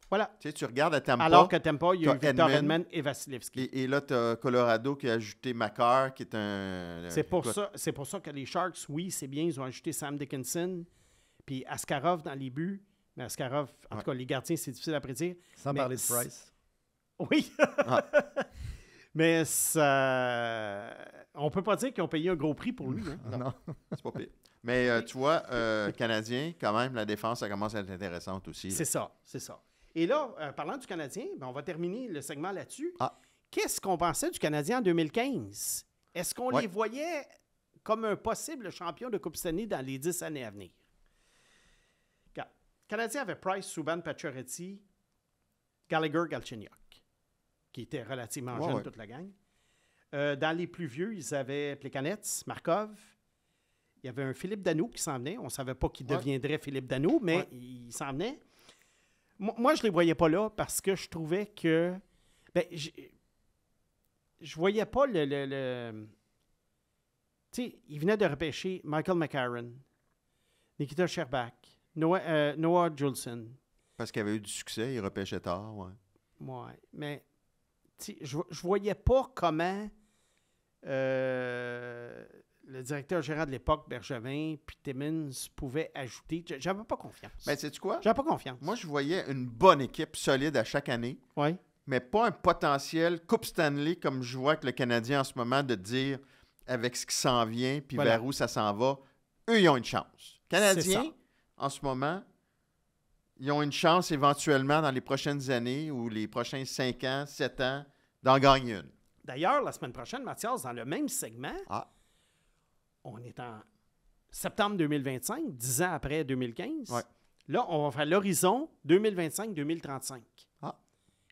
Voilà. Tu sais, tu regardes à Tampa. Alors que Tampa, il y a eu Victor Edman et Vasilevski. Et là, tu as Colorado qui a ajouté Makar, qui est un... C'est pour ça que les Sharks, oui, c'est bien, ils ont ajouté Sam Dickinson, puis Askarov dans les buts. Mais Askarov, en tout cas, les gardiens, c'est difficile à prédire. Sans parler de Price. Oui. Mais ça... on peut pas dire qu'ils ont payé un gros prix pour lui. Hein? Non. C'est pas pire. Mais tu vois, Canadien, quand même, la défense, ça commence à être intéressante aussi. C'est ça. Et là, parlant du Canadien, on va terminer le segment là-dessus. Ah. Qu'est-ce qu'on pensait du Canadien en 2015? Est-ce qu'on les voyait comme un possible champion de Coupe Stanley dans les 10 années à venir? Le Canadien avait Price, Subban, Pacioretty, Gallagher, Galchenyuk, qui était relativement jeune, toute la gang. Dans les plus vieux, ils avaient Plekanec, Markov. Il y avait un Philippe Danault qui s'en venait. On ne savait pas qui deviendrait Philippe Danault, mais il s'en venait. Moi, je ne les voyais pas là parce que je trouvais que... je voyais pas le... Tu sais, il venait de repêcher Michael McCarron, Nikita Sherbak, Noah Juleson. Parce qu'il avait eu du succès, il repêchait tard, Oui, mais je voyais pas comment le directeur général de l'époque, Bergevin, puis Timmins pouvaient ajouter. J'avais pas confiance. Mais sais-tu quoi? J'avais pas confiance. Moi, je voyais une bonne équipe solide à chaque année, mais pas un potentiel Coupe Stanley comme je vois que le Canadien en ce moment de dire avec ce qui s'en vient puis vers où ça s'en va. Eux, ils ont une chance. Canadiens, en ce moment, ils ont une chance éventuellement dans les prochaines années ou les prochains 5 ans, 7 ans, d'en gagner une. D'ailleurs, la semaine prochaine, Mathias, dans le même segment, on est en septembre 2025, 10 ans après 2015. Là, on va faire l'horizon 2025-2035.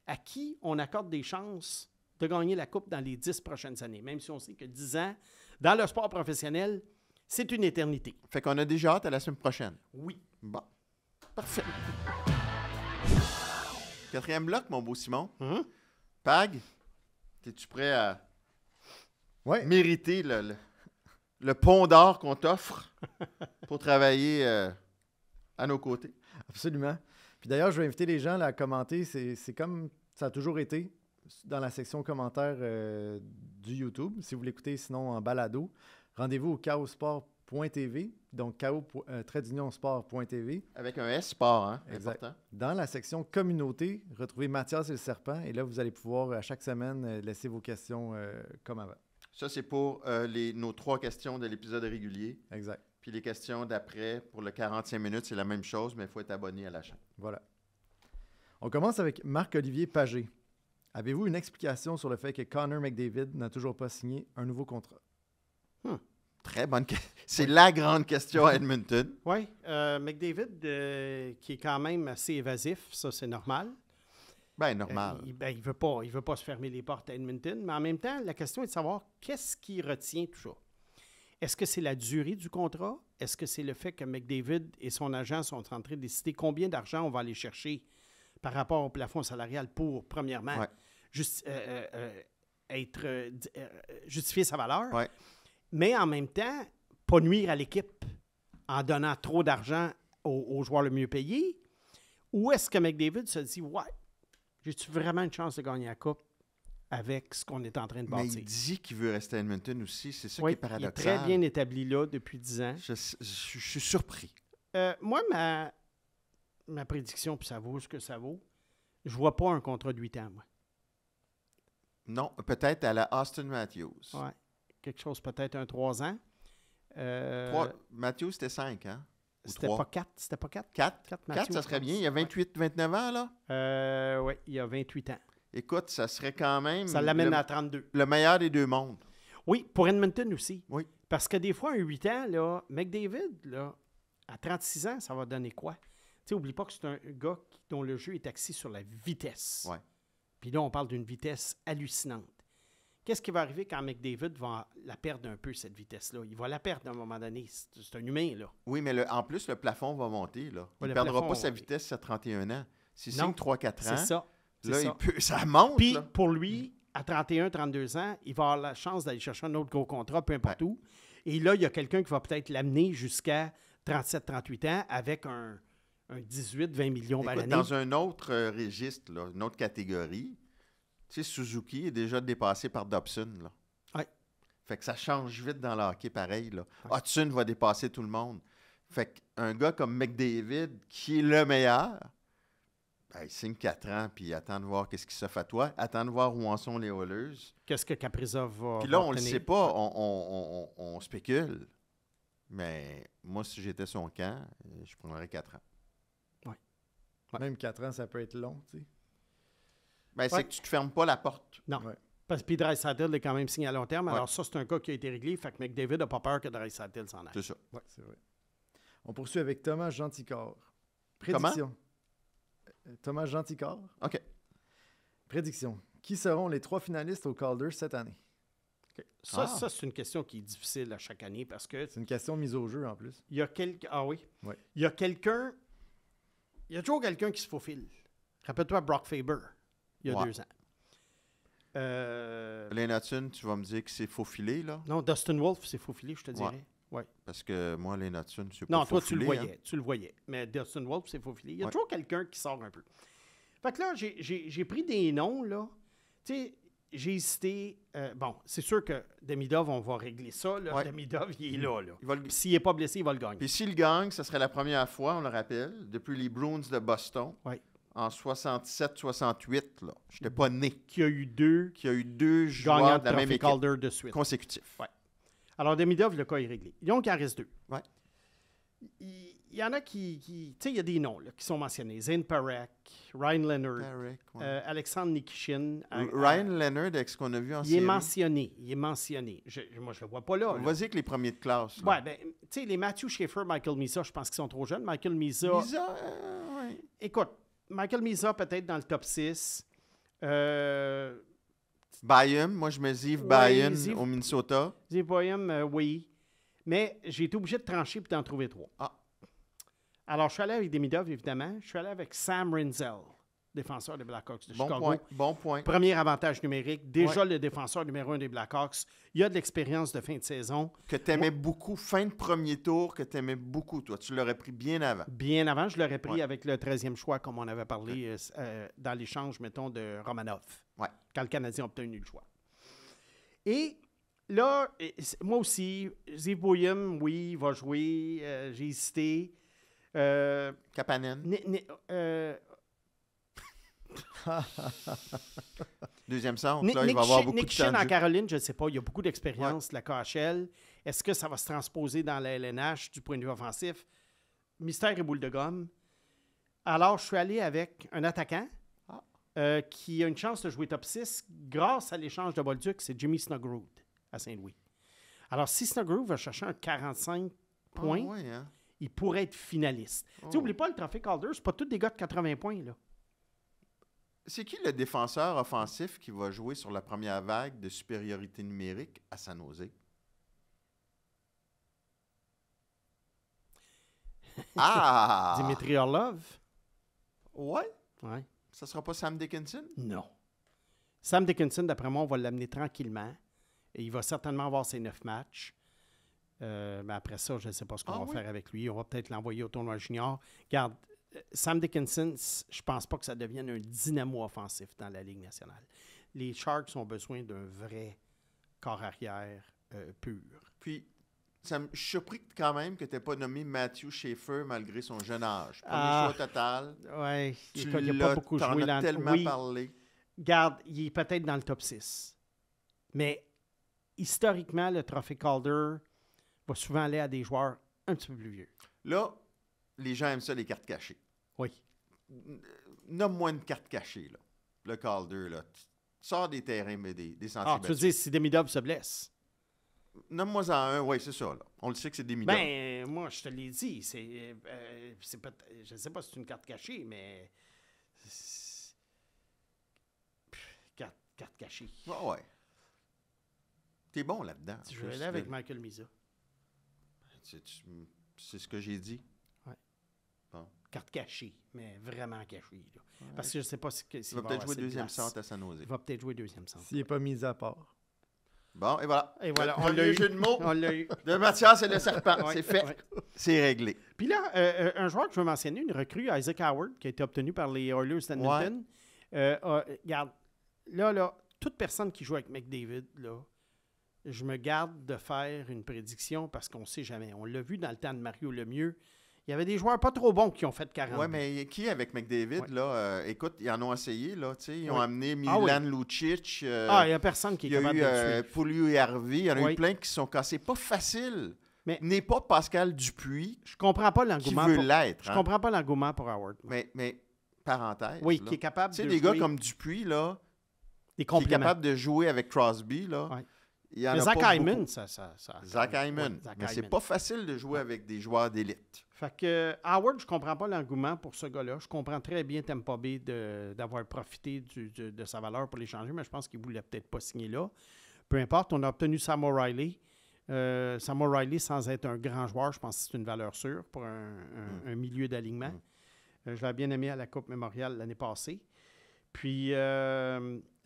À qui on accorde des chances de gagner la Coupe dans les 10 prochaines années, même si on sait que 10 ans, dans le sport professionnel, c'est une éternité. Fait qu'on a déjà hâte à la semaine prochaine. Oui. Bon. Parfait. 4e bloc, mon beau Simon. Pag, es-tu prêt à mériter le pont d'or qu'on t'offre pour travailler à nos côtés? Absolument. Puis d'ailleurs, je vais inviter les gens là, à commenter. C'est comme ça a toujours été dans la section commentaires du YouTube. Si vous l'écoutez sinon en balado, rendez-vous au chaosport.tv, donc chaos-sport.tv. Avec un S sport, hein? Exact. Important. Dans la section communauté, retrouvez Mathias et le serpent. Et là, vous allez pouvoir, à chaque semaine, laisser vos questions comme avant. Ça, c'est pour nos 3 questions de l'épisode régulier. Exact. Puis les questions d'après, pour le 45 minutes, c'est la même chose, mais il faut être abonné à la chaîne. Voilà. On commence avec Marc-Olivier Pagé. Avez-vous une explication sur le fait que Connor McDavid n'a toujours pas signé un nouveau contrat? Très bonne question. C'est la grande question à Edmonton. Oui. McDavid, qui est quand même assez évasif, ça, c'est normal. Bien, normal. Il veut pas se fermer les portes à Edmonton, mais en même temps, la question est de savoir qu'est-ce qui retient tout ça. Est-ce que c'est la durée du contrat? Est-ce que c'est le fait que McDavid et son agent sont en train de décider combien d'argent on va aller chercher par rapport au plafond salarial pour, premièrement, justifier sa valeur, mais en même temps, pas nuire à l'équipe en donnant trop d'argent aux joueurs le mieux payés? Ou est-ce que McDavid se dit, j'ai-tu vraiment une chance de gagner la Coupe avec ce qu'on est en train de bâtir? Mais il dit qu'il veut rester à Edmonton aussi. C'est ça qui est paradoxal. Il est très bien établi là depuis 10 ans. Je suis surpris. Moi, ma prédiction, puis ça vaut ce que ça vaut, je vois pas un contrat de 8 ans, moi. Non, peut-être à la Austin Matthews. Oui, quelque chose, peut-être un 3 ans. Matthews, c'était 5, hein? Ou C'était 3? pas 4? C'était pas 4? 4? Matthews, Ça serait je bien. pense. Il y a 28, 29 ans, là? Oui, il y a 28 ans. Écoute, ça serait quand même Ça l'amène à 32. le meilleur des deux mondes. Oui, pour Edmonton aussi. Oui. Parce que des fois, un 8 ans, là, McDavid, là, à 36 ans, ça va donner quoi? Tu sais, oublie pas que c'est un gars dont le jeu est axé sur la vitesse. Ouais. Puis là, on parle d'une vitesse hallucinante. Qu'est-ce qui va arriver quand McDavid va la perdre un peu, cette vitesse-là? Il va la perdre à un moment donné. C'est un humain, là. Oui, mais en plus, le plafond va monter. Là. Il Ouais, ne le perdra plafond, pas sa oui. vitesse à 31 ans. S'il Non, signe 3-4 ans, C'est ça. C'est là, ça. ça monte. Puis, là. pour lui, à 31, 32 ans, il va avoir la chance d'aller chercher un autre gros contrat, peu importe où. Et là, il y a quelqu'un qui va peut-être l'amener jusqu'à 37, 38 ans avec un 18, 20 millions par Écoute, année. dans un autre registre, là, une autre catégorie, tu sais, Suzuki est déjà dépassé par Dobson. Là. Ouais. Fait que ça change vite dans le hockey, pareil. Là. Hudson va dépasser tout le monde. Fait qu'un gars comme McDavid, qui est le meilleur, ben, il signe 4 ans, puis attend de voir qu'est-ce qui s'offre à toi, attend de voir où en sont les Oilers. Qu'est-ce que Kaprizov va Puis là, va on le obtenir? sait pas, on spécule. Mais moi, si j'étais son camp, je prendrais 4 ans. Ouais. Même 4 ans, ça peut être long, tu sais. Ben, c'est Ouais. que tu te fermes pas la porte. Non. Ouais. Parce que Draisaitl est quand même signé à long terme. Ouais. Alors ça, c'est un cas qui a été réglé. Fait que McDavid n'a pas peur que Draisaitl s'en aille. C'est ça. Ouais, c'est vrai. On poursuit avec Thomas Gentilcorps. Prédiction. Thomas Gentilcorps. OK. Prédiction. Qui seront les 3 finalistes au Calder cette année? Ça, c'est une question qui est difficile à chaque année parce que C'est une question mise au jeu en plus. il y a quelqu'un... Ah oui? Ouais. Il y a quelqu'un... Il y a toujours quelqu'un qui se faufile. Rappelle-toi Brock Faber, il y a 2 ans. Lane Hudson, tu vas me dire que c'est faufilé, là? Non, Dustin Wolf s'est faufilé, je te dirais. Ouais. Parce que moi, Lane Hudson, c'est pas Non, toi, tu le faufilé, voyais. Tu le voyais. Mais Dustin Wolf s'est faufilé. Il y a Ouais. toujours quelqu'un qui sort un peu. Fait que là, j'ai pris des noms, là. Tu sais, j'ai hésité. Bon, c'est sûr que Demidov, on va régler ça. Là. Ouais. Demidov, il est là. Il va le- Puis s'il n'est pas blessé, il va le gagner. Puis s'il gagne, ce serait la première fois, on le rappelle, depuis les Bruins de Boston, Ouais. en 67-68, là. Je n'étais pas né. Qui a eu 2 Qu'il y a eu 2 joueurs gagnants de de la même Trophée équipe Calder de suite. consécutifs. Ouais. Alors, Demidov, le cas est réglé. Donc, il en reste 2. Ouais. Il y en a qui tu sais, il y a des noms là, qui sont mentionnés. Zane Parekh, Ryan Leonard, Parekh, ouais. Alexandre Nikishin. Ryan Leonard, avec ce qu'on a vu en Il série. est mentionné. Il est mentionné. Moi, je le vois pas là. là. Vas-y avec les premiers de classe. là. Ouais, ben, tu sais, les Matthew Schaefer, Michael Misa, je pense qu'ils sont trop jeunes. Michael Misa. Lisa, ouais. Écoute, Michael Misa, peut-être dans le top 6. Byam, moi je me dis Ouais, Byam Ziv- au Minnesota. Zivoyam, oui. Mais j'ai été obligé de trancher pour d'en trouver 3. Ah. Alors, je suis allé avec Demidov, évidemment. Je suis allé avec Sam Rinzel, défenseur des Blackhawks de Bon Chicago. point, bon point. Premier avantage numérique. Déjà le défenseur numéro 1 des Blackhawks. Il y a de l'expérience de fin de saison. Que tu aimais beaucoup, fin de premier tour, que tu aimais beaucoup, toi. Tu l'aurais pris bien avant. Bien avant, je l'aurais pris Ouais. avec le 13e choix, comme on avait parlé dans l'échange, mettons, de Romanov, Ouais. quand le Canadien a obtenu le choix. Et là, moi aussi, Ziv Boyum, oui, il va jouer. J'ai hésité. Kapanen, deuxième centre, là, il va avoir beaucoup Nick de temps Chin de en jeu. Caroline, je ne sais pas, il y a beaucoup d'expérience de la KHL. Est-ce que ça va se transposer dans la LNH du point de vue offensif? Mystère et boule de gomme. Alors, je suis allé avec un attaquant qui a une chance de jouer top 6 grâce à l'échange de Bolduc, c'est Jimmy Snuggerud à Saint-Louis. Alors, si Snuggerud va chercher un 45 points, Ah, ouais, hein? il pourrait être finaliste. Tu sais, oublie pas, le Trophée Calder, c'est pas tous des gars de 80 points, là. C'est qui le défenseur offensif qui va jouer sur la première vague de supériorité numérique à San Jose? Ah! Dimitri Orlov? Ouais? Ouais. Ça sera pas Sam Dickinson? Non. Sam Dickinson, d'après moi, on va l'amener tranquillement. Et il va certainement avoir ses 9 matchs. Mais après ça, je ne sais pas ce qu'on va faire avec lui. On va peut-être l'envoyer au tournoi junior. Regarde, Sam Dickinson, je pense pas que ça devienne un dynamo offensif dans la Ligue nationale. Les Sharks ont besoin d'un vrai corps arrière pur. Puis, je suis surpris quand même que tu n'aies pas nommé Matthew Schaefer malgré son jeune âge. Premier Ah. choix total. Oui, Tu il n'a pas beaucoup t'en joué as dans tellement oui. parlé. Garde, il est peut-être dans le top 6. Mais historiquement, le Trophée Calder, va souvent aller à des joueurs un petit peu plus vieux. Là, les gens aiment ça, les cartes cachées. Oui. Nomme-moi une carte cachée, là. Le Calder, là. Tu sors des terrains, mais des sentiers Ah, tu veux battus. dire si Demidov se blesse? Nomme-moi en un, oui, c'est ça, là. On le sait que c'est des millions. Ben, moi, je te l'ai dit. C'est je ne sais pas si c'est une carte cachée, mais. Carte cachée. Ouais. T'es bon là-dedans. Je vais aller avec Michael Misa. C'est ce que j'ai dit. Ouais. Bon. Carte cachée, mais vraiment cachée. Là. Parce que je ne sais pas si Il va peut-être jouer deuxième centre à San Jose. Il va peut-être jouer deuxième centre. S'il n'est pas mis à part. Bon, et voilà. Et voilà, Le on l'a premier eu. jeu de mots On l'a eu. de Mathias et le serpent. Ouais, C'est fait. ouais. C'est réglé. Puis là, un joueur que je veux mentionner, une recrue, Isaac Howard, qui a été obtenu par les Oilers d'Edmonton. Regarde, là, toute personne qui joue avec McDavid, là, je me garde de faire une prédiction parce qu'on ne sait jamais. On l'a vu dans le temps de Mario Lemieux. Il y avait des joueurs pas trop bons qui ont fait 40. Oui, mais qui avec McDavid, Ouais. là? Écoute, ils en ont essayé, là. Tu sais, ils ont Oui. amené Ah oui. Milan Lucic. Il n'y a personne qui est Il y a capable eu de le suivre. Pouliou et Harvey. Il y en a Oui. eu plein qui se sont cassés. Pas facile. Mais- N'est pas Pascal Dupuis Je comprends pas qui l'engouement. veut pour... l'être. Je hein. comprends pas l'engouement pour Howard. Mais parenthèse. Oui, là. qui est capable Tu sais, de des jouer gars comme Dupuis, là, des qui est compléments. capable de jouer avec Crosby, là. Ouais. Il y en Mais a Zach pas Hyman, beaucoup. ça. Zach Hyman. Ouais, Zach Mais c'est Hyman. pas facile de jouer avec des joueurs d'élite. Fait que Howard, je comprends pas l'engouement pour ce gars-là. Je comprends très bien Tampa Bay d'avoir profité de sa valeur pour l'échanger, mais je pense qu'il voulait peut-être pas signer là. Peu importe, on a obtenu Sam O'Reilly. Sam O'Reilly, sans être un grand joueur, je pense que c'est une valeur sûre pour un milieu d'alignement. Je l'ai bien aimé à la Coupe Mémoriale l'année passée. Puis,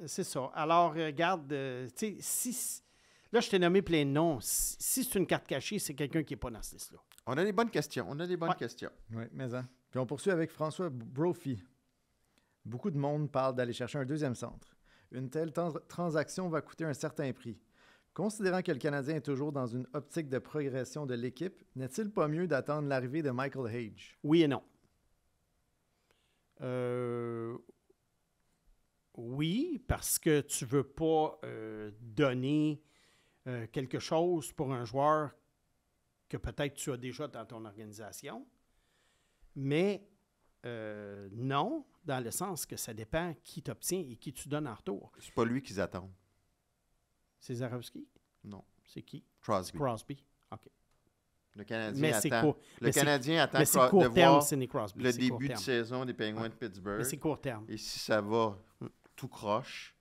c'est ça. Alors, regarde, tu sais, si... Là, je t'ai nommé plein de noms. Si c'est une carte cachée, c'est quelqu'un qui n'est pas dans cette liste-là. On a des bonnes questions. Ouais. questions. Oui, mais hein. Puis on poursuit avec François Brophy. Beaucoup de monde parle d'aller chercher un deuxième centre. Une telle transaction va coûter un certain prix. Considérant que le Canadien est toujours dans une optique de progression de l'équipe, n'est-il pas mieux d'attendre l'arrivée de Michael Hage? Oui et non. Oui, parce que tu ne veux pas donner quelque chose pour un joueur que peut-être tu as déjà dans ton organisation. Mais non, dans le sens que ça dépend qui t'obtient et qui tu donnes en retour. C'est pas lui qu'ils attendent. C'est Zarovski? Non. C'est qui? Crosby. Crosby. OK. Le Canadien Mais c'est attend. court. Le Mais c'est- Canadien attend Mais c'est de court terme, voir Sidney Crosby. le C'est court début de terme. saison des Penguins de Pittsburgh. Mais c'est court terme. Et si ça va tout croche,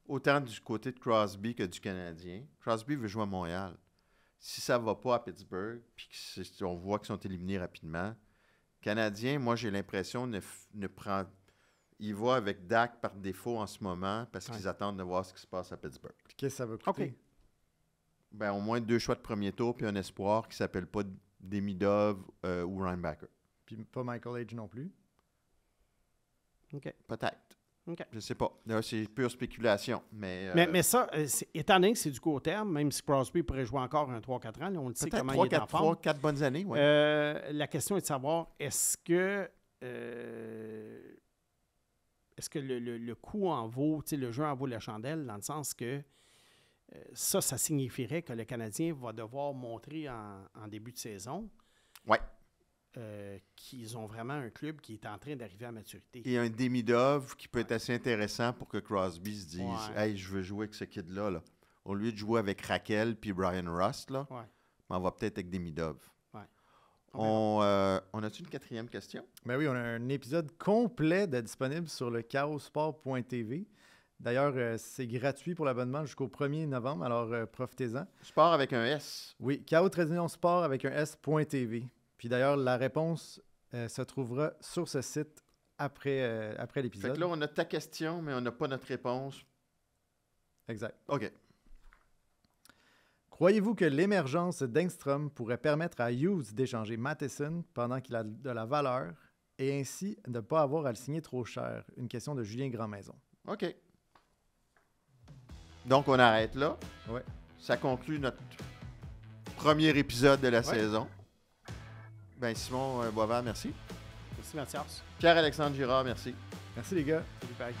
autant du côté de Crosby que du Canadien, Crosby veut jouer à Montréal. Si ça va pas à Pittsburgh, puis on voit qu'ils sont éliminés rapidement, Canadien, moi j'ai l'impression ne prend... Il va avec Dak par défaut en ce moment parce qu'ils attendent de voir ce qui se passe à Pittsburgh. Puis qu'est-ce que ça va coûter? OK. Ben, au moins 2 choix de premier tour puis un espoir qui s'appelle pas Demidov ou Reinbacker. Puis pas Michael Hage non plus. OK. Peut-être. OK. Je sais pas. Là, c'est pure spéculation. Mais, Mais ça, étant donné que c'est du court terme, même si Crosby pourrait jouer encore un 3-4 ans, là, on le sait peut-être comment il est en forme. 3-4 bonnes années, ouais. La question est de savoir, est-ce que le coup en vaut, tu sais, le jeu en vaut la chandelle, dans le sens que ça signifierait que le Canadien va devoir montrer en début de saison Ouais. qu'ils ont vraiment un club qui est en train d'arriver à maturité. Et un Demidov qui peut être assez intéressant pour que Crosby se dise Ouais. Hey, je veux jouer avec ce kid-là. Là. Au lieu de jouer avec Raquel puis Brian Rust, là, Ouais. on va peut-être avec Demidov. Ouais. On a-tu une quatrième question? Ben oui, on a un épisode complet de disponible sur le chaossport.tv. D'ailleurs, c'est gratuit pour l'abonnement jusqu'au 1er novembre, alors profitez-en. Sport avec un S. Oui, Chaos-Sport avec un S.tv. Puis d'ailleurs, la réponse se trouvera sur ce site après Fait l'épisode. que là, on a ta question, mais on n'a pas notre réponse. Exact. OK. Croyez-vous que l'émergence d'Engstrom pourrait permettre à Hughes d'échanger Matheson pendant qu'il a de la valeur et ainsi ne pas avoir à le signer trop cher? Une question de Julien Grandmaison. OK. Donc, on arrête là. Ouais. Ça conclut notre premier épisode de la saison. Ben, Simon Boisvert, merci. Merci, Mathias. Pierre-Alexandre Girard, merci. Merci les gars. Salut, bye.